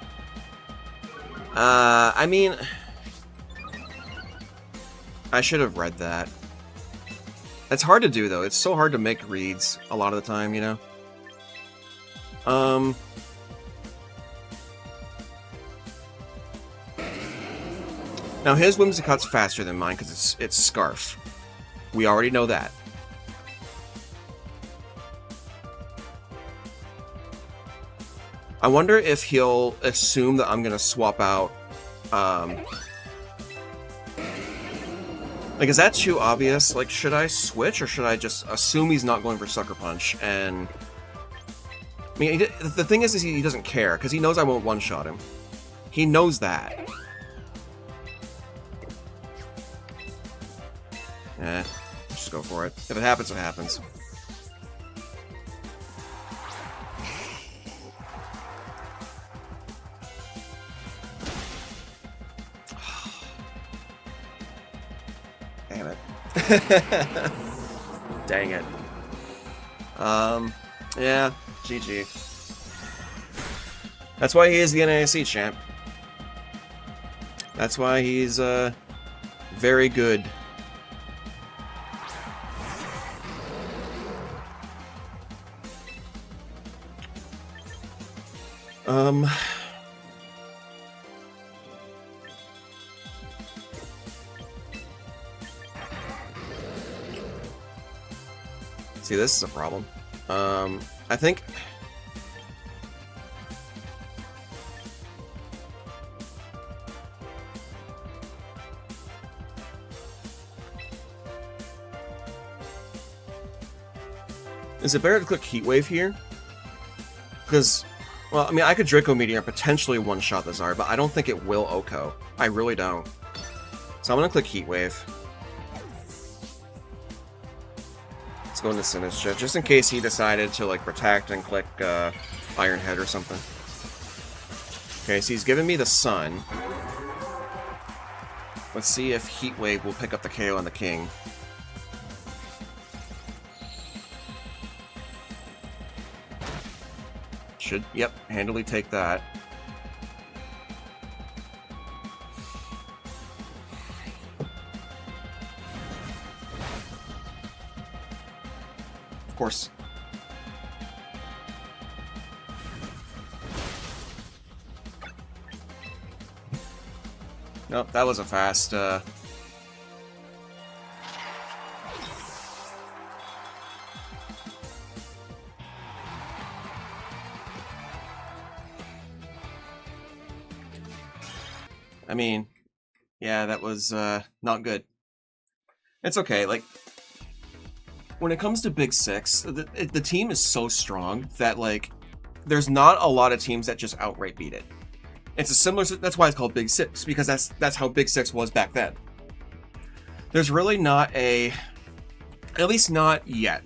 I mean... I should have read that. It's hard to do, though. It's so hard to make reads a lot of the time, you know? Now his Whimsicott's faster than mine because it's Scarf. We already know that. I wonder if he'll assume that I'm gonna swap out. Like, is that too obvious? Like, should I switch or should I just assume he's not going for Sucker Punch? And I mean, the thing is he doesn't care because he knows I won't one-shot him. He knows that. Just go for it. If it happens, it happens. Damn it. Dang it. Yeah, GG. That's why he is the NAIC champ. That's why he's, very good. See, this is a problem. I think... Is it better to click Heat Wave here? Because... Well, I mean, I could Draco Meteor and potentially one-shot the Zard, but I don't think it will OHKO. I really don't. So I'm gonna click Heat Wave. Let's go into Sinistcha, just in case he decided to, like, Protect and click, Iron Head or something. Okay, so he's giving me the Sun. Let's see if Heat Wave will pick up the KO on the King. Should, yep, handily take that. of course. Nope, that was a fast, I mean, yeah, that was, not good. It's okay, like, when it comes to Big Six, the team is so strong that, like, there's not a lot of teams that just outright beat it. It's a similar, that's why it's called Big Six, because that's how Big Six was back then. There's really not a, at least not yet.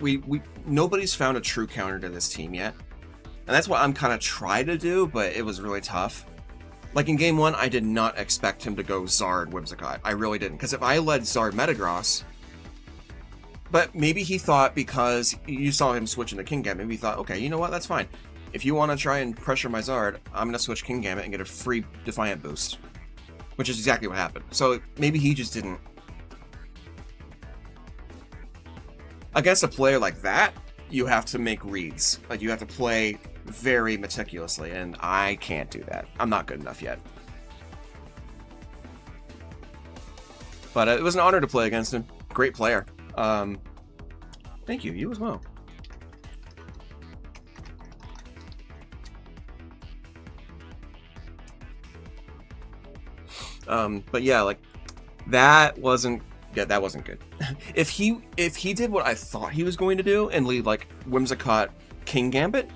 Nobody's found a true counter to this team yet. And that's what I'm kind of trying to do, but it was really tough. Like in game 1, I did not expect him to go Zard Whimsicott. I really didn't, because if I led Zard Metagross, but maybe he thought because you saw him switch into Kingambit, maybe he thought, okay, you know what, that's fine. If you want to try and pressure my Zard, I'm going to switch Kingambit and get a free Defiant boost. Which is exactly what happened. So maybe he just didn't. Against a player like that, you have to make reads. Like, you have to play very meticulously, and I can't do that. I'm not good enough yet. But it was an honor to play against him. Great player. Thank you. You as well. But yeah, like, that wasn't good. If he did what I thought he was going to do and lead like Whimsicott Kingambit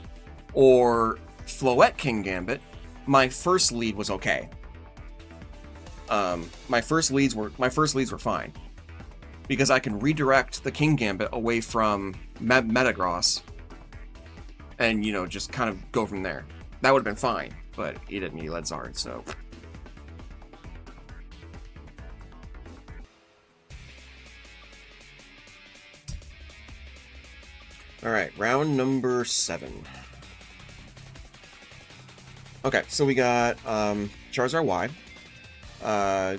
or Floette Kingambit, my first lead was okay. My first leads were fine because I can redirect the Kingambit away from Metagross and, you know, just kind of go from there. That would have been fine, but he didn't. He led Zard, so. Alright, round number 7. Okay, so we got Charizard Y,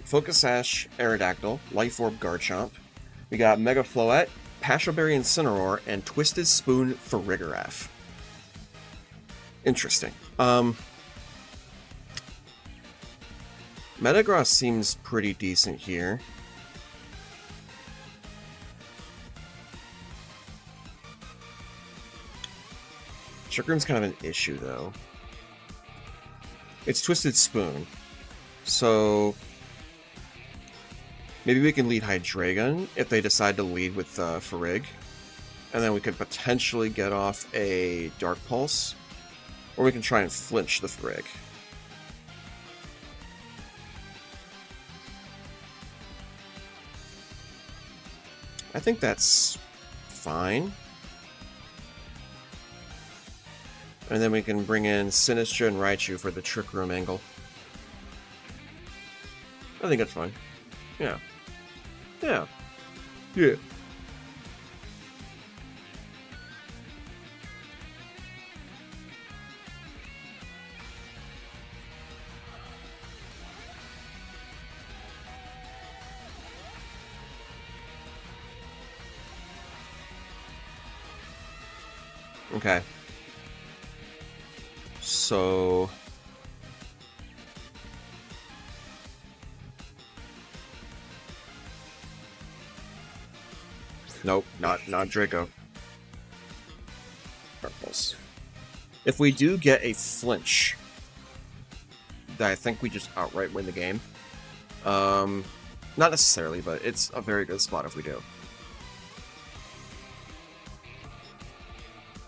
Focus Sash Aerodactyl, Life Orb Garchomp. We got Mega Floette, Passion Berry Incineroar, and Twisted Spoon Farigiraf. Interesting. Metagross seems pretty decent here. Trick Room's kind of an issue, though. It's Twisted Spoon. So maybe we can lead Hydreigon if they decide to lead with Farig. And then we could potentially get off a Dark Pulse. Or we can try and flinch the Farig. I think that's fine. And then we can bring in Sinistra and Raichu for the Trick Room angle. I think that's fine. Yeah. Yeah. Yeah. Okay. So nope, not Draco. Purples. If we do get a flinch, I think we just outright win the game. Not necessarily, but it's a very good spot if we do.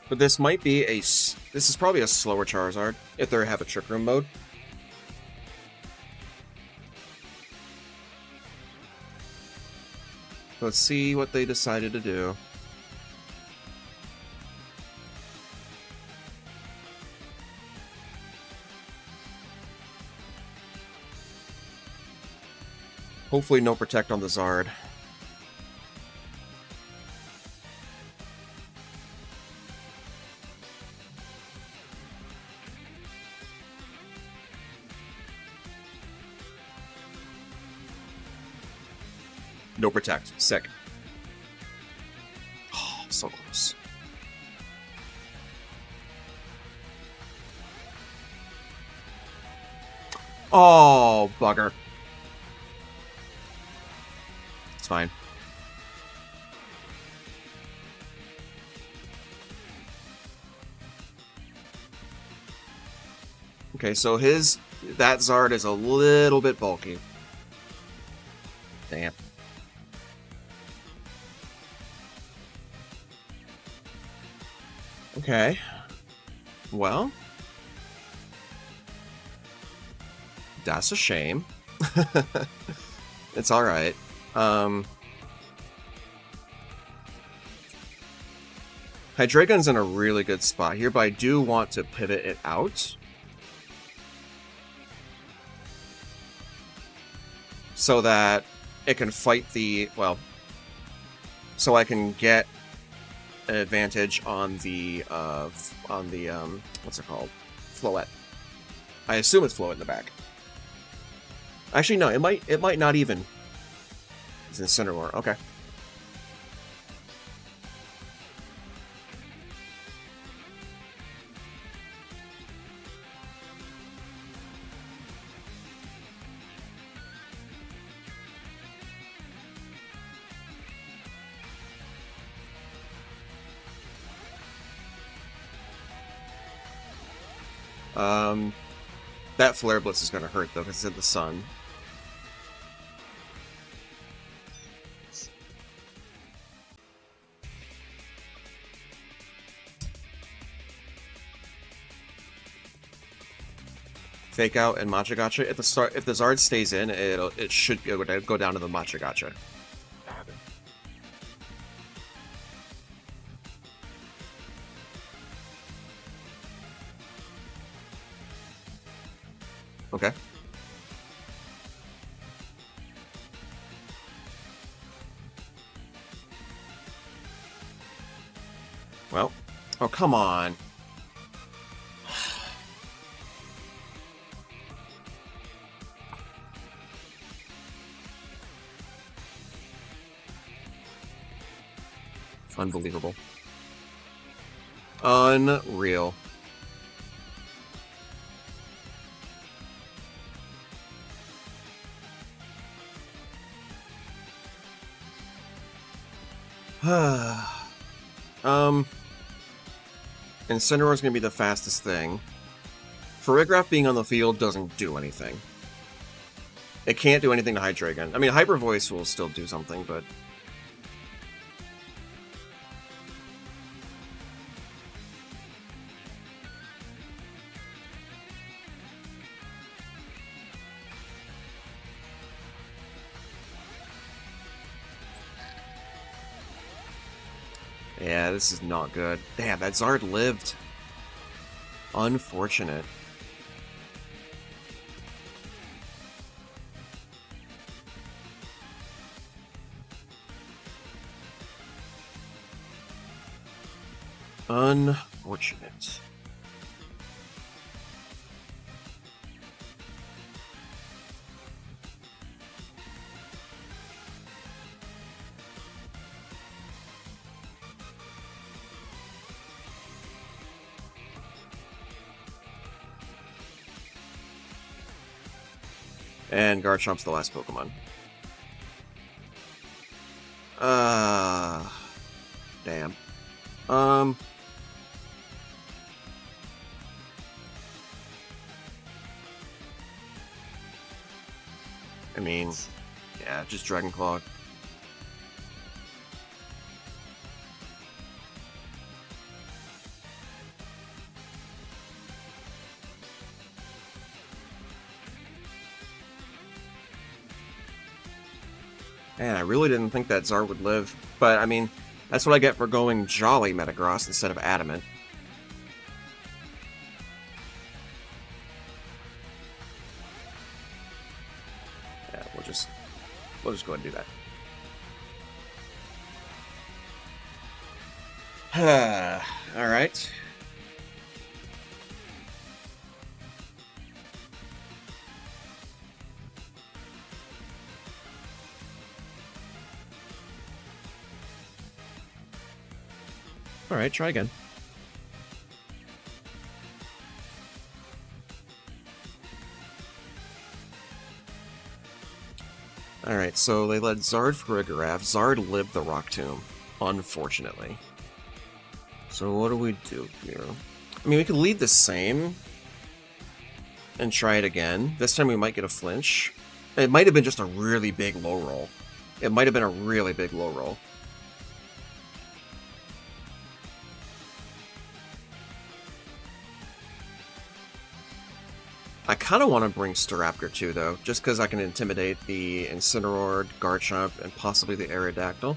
But this might be this is probably a slower Charizard if they have a Trick Room mode. Let's see what they decided to do. Hopefully no Protect on the Zard. No Protect. Sick. Oh, so close. Oh, bugger. It's fine. Okay, so that Zard is a little bit bulky. Damn. Okay. Well, that's a shame. It's alright. Hydreigon's in a really good spot here, but I do want to pivot it out. So that it can fight the, well, so I can get an advantage on the, what's it called? Floette. I assume it's Floette in the back. Actually, no, it might not even. It's Incineroar, okay. That Flare Blitz is going to hurt, though, because it's in the sun. Fake Out and Matcha Gotcha. If the Zard stays in, it should go down to the Matcha Gotcha. Okay. Well, oh come on. Unbelievable. Unreal. Incineroar's gonna be the fastest thing. Farigiraf being on the field doesn't do anything. It can't do anything to Hydreigon. I mean, Hyper Voice will still do something, but... yeah, this is not good. Damn, that Zard lived. Unfortunate. Unfortunate. And Garchomp's the last Pokemon. Damn. I mean, yeah, just Dragon Claw. Man, I really didn't think that Zard would live. But, I mean, that's what I get for going Jolly Metagross instead of Adamant. Yeah, we'll just go ahead and do that. Alright. Alright, try again. Alright, so they led Zard for Rigoraph. Zard lived the Rock Tomb, unfortunately. So what do we do here? I mean, we could lead the same and try it again. This time we might get a flinch. It might have been just a really big low roll. It might have been a really big low roll. I kind of want to bring Staraptor too, though, just because I can intimidate the Incineroar, Garchomp, and possibly the Aerodactyl.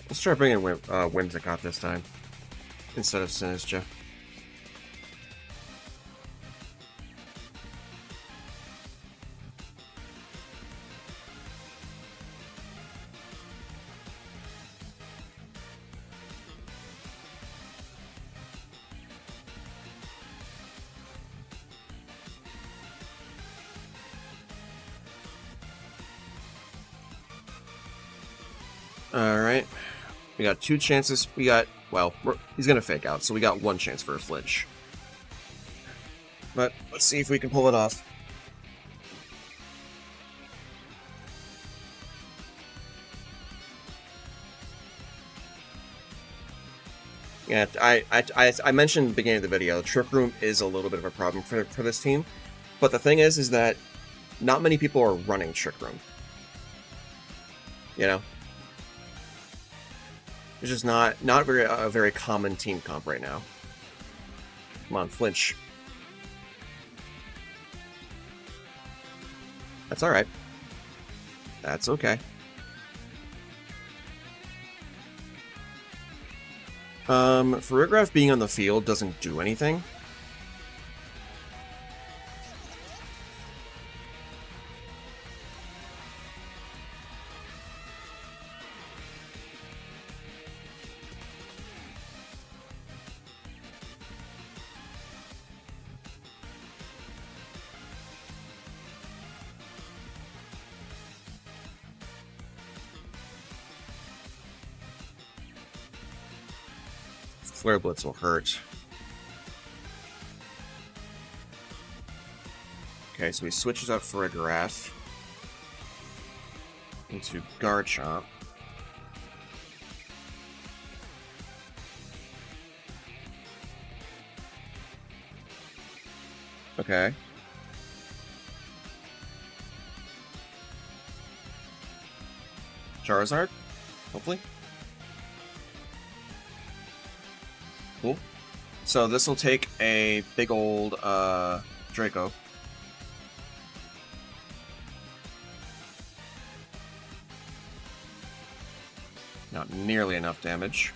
Let's try bringing Whimsicott this time, instead of Sinistcha. Alright. We got 2 chances. We got, well, he's going to fake out, so we got 1 chance for a flinch. But let's see if we can pull it off. Yeah, I mentioned at the beginning of the video, Trick Room is a little bit of a problem for this team. But the thing is that not many people are running Trick Room. You know? It's just not a very common team comp right now. Come on, flinch. That's alright. That's okay. For Rigoraph being on the field doesn't do anything. Flare Blitz will hurt. Okay, so he switches out for Rigoraph into Garchomp. Okay. Charizard, hopefully. Cool. So this will take a big old Draco. Not nearly enough damage.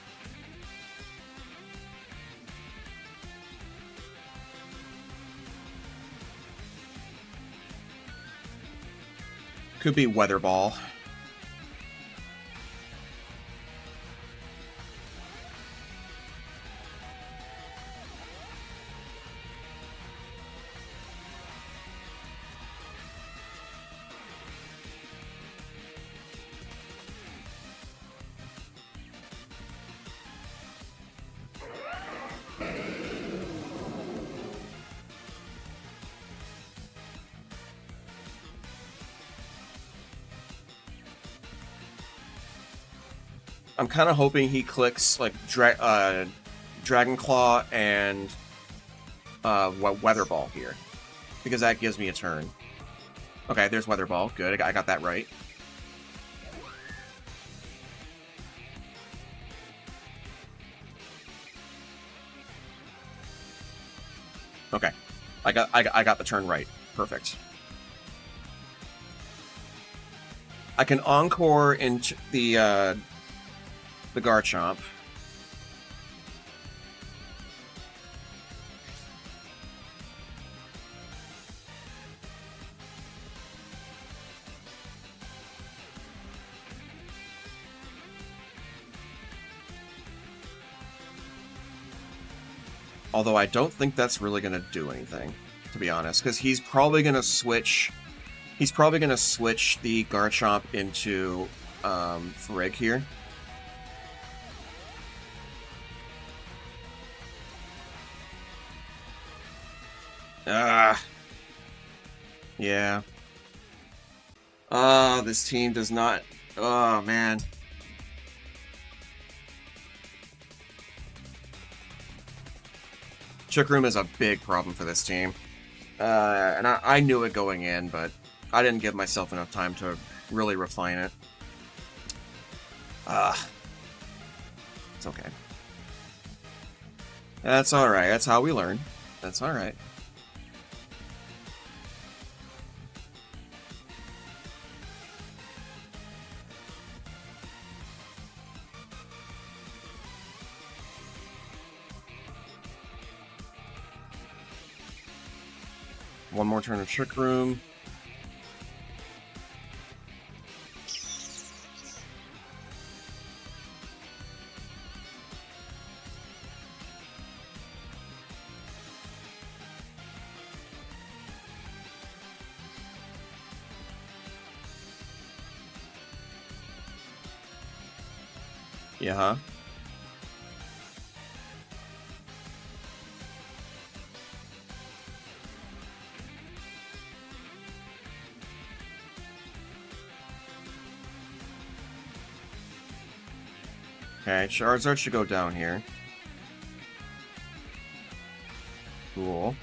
Could be Weather Ball. I'm kind of hoping he clicks like Dragon Claw and Weather Ball here, because that gives me a turn. Okay, there's Weather Ball. Good, I got that right. Okay, I got the turn right. Perfect. I can Encore into the Garchomp. Although I don't think that's really going to do anything, to be honest, because he's probably going to switch. He's probably going to switch the Garchomp into Frigg here. Yeah. This team does not. Oh, man. Trick Room is a big problem for this team. And I knew it going in, but I didn't give myself enough time to really refine it. It's okay. That's alright. That's how we learn. That's alright. One more turn of Trick Room. Yeah, huh? Okay, Charizard should go down here. Cool.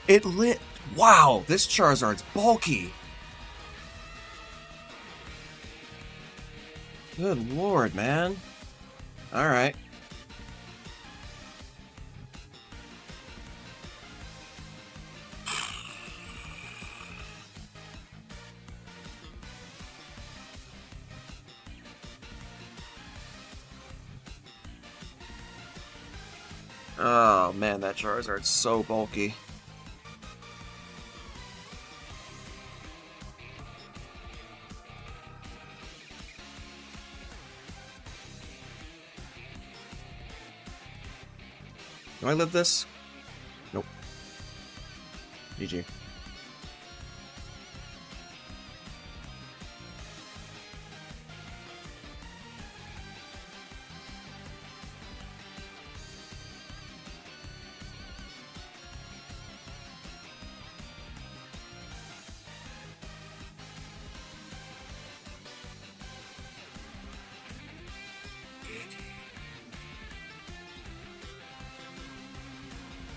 It lit. Wow, this Charizard's bulky. Good lord, man. Alright. Oh man, that Charizard's so bulky. Do I live this? Nope. GG.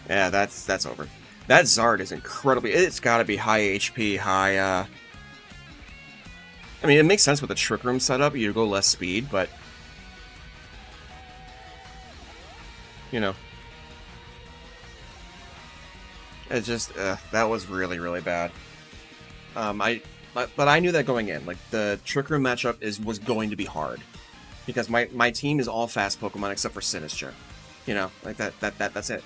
Yeah, that's over. That Zard is incredibly... It's gotta be high HP, high, I mean, it makes sense with the Trick Room setup, you go less speed, but... You know. It just, that was really, really bad. But I knew that going in. Like, the Trick Room matchup was going to be hard. Because my team is all fast Pokemon except for Sinistcha. You know, like that's it.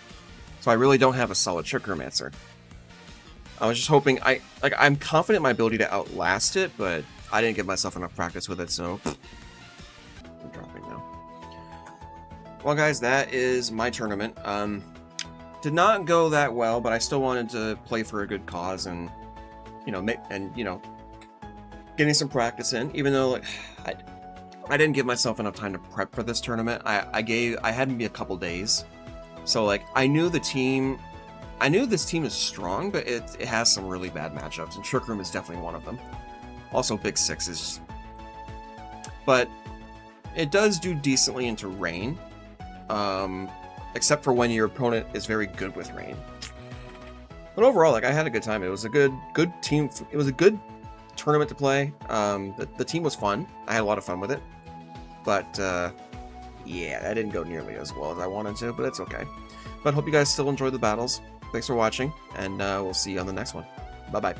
So I really don't have a solid Trick Room answer. I was just hoping I'm confident in my ability to outlast it, but I didn't give myself enough practice with it, so I'm dropping now. Well, guys, that is my tournament. Did not go that well, but I still wanted to play for a good cause and getting some practice in. Even though like, I didn't give myself enough time to prep for this tournament. I had maybe a couple days. So, like, I knew this team is strong, but it has some really bad matchups, and Trick Room is definitely one of them. Also, Big Six is... But it does do decently into Rain, except for when your opponent is very good with Rain. But overall, like, I had a good time. It was a good team. It was a good tournament to play. The team was fun. I had a lot of fun with it. But, yeah, that didn't go nearly as well as I wanted to, but it's okay. But hope you guys still enjoyed the battles. Thanks for watching, and we'll see you on the next one. Bye-bye.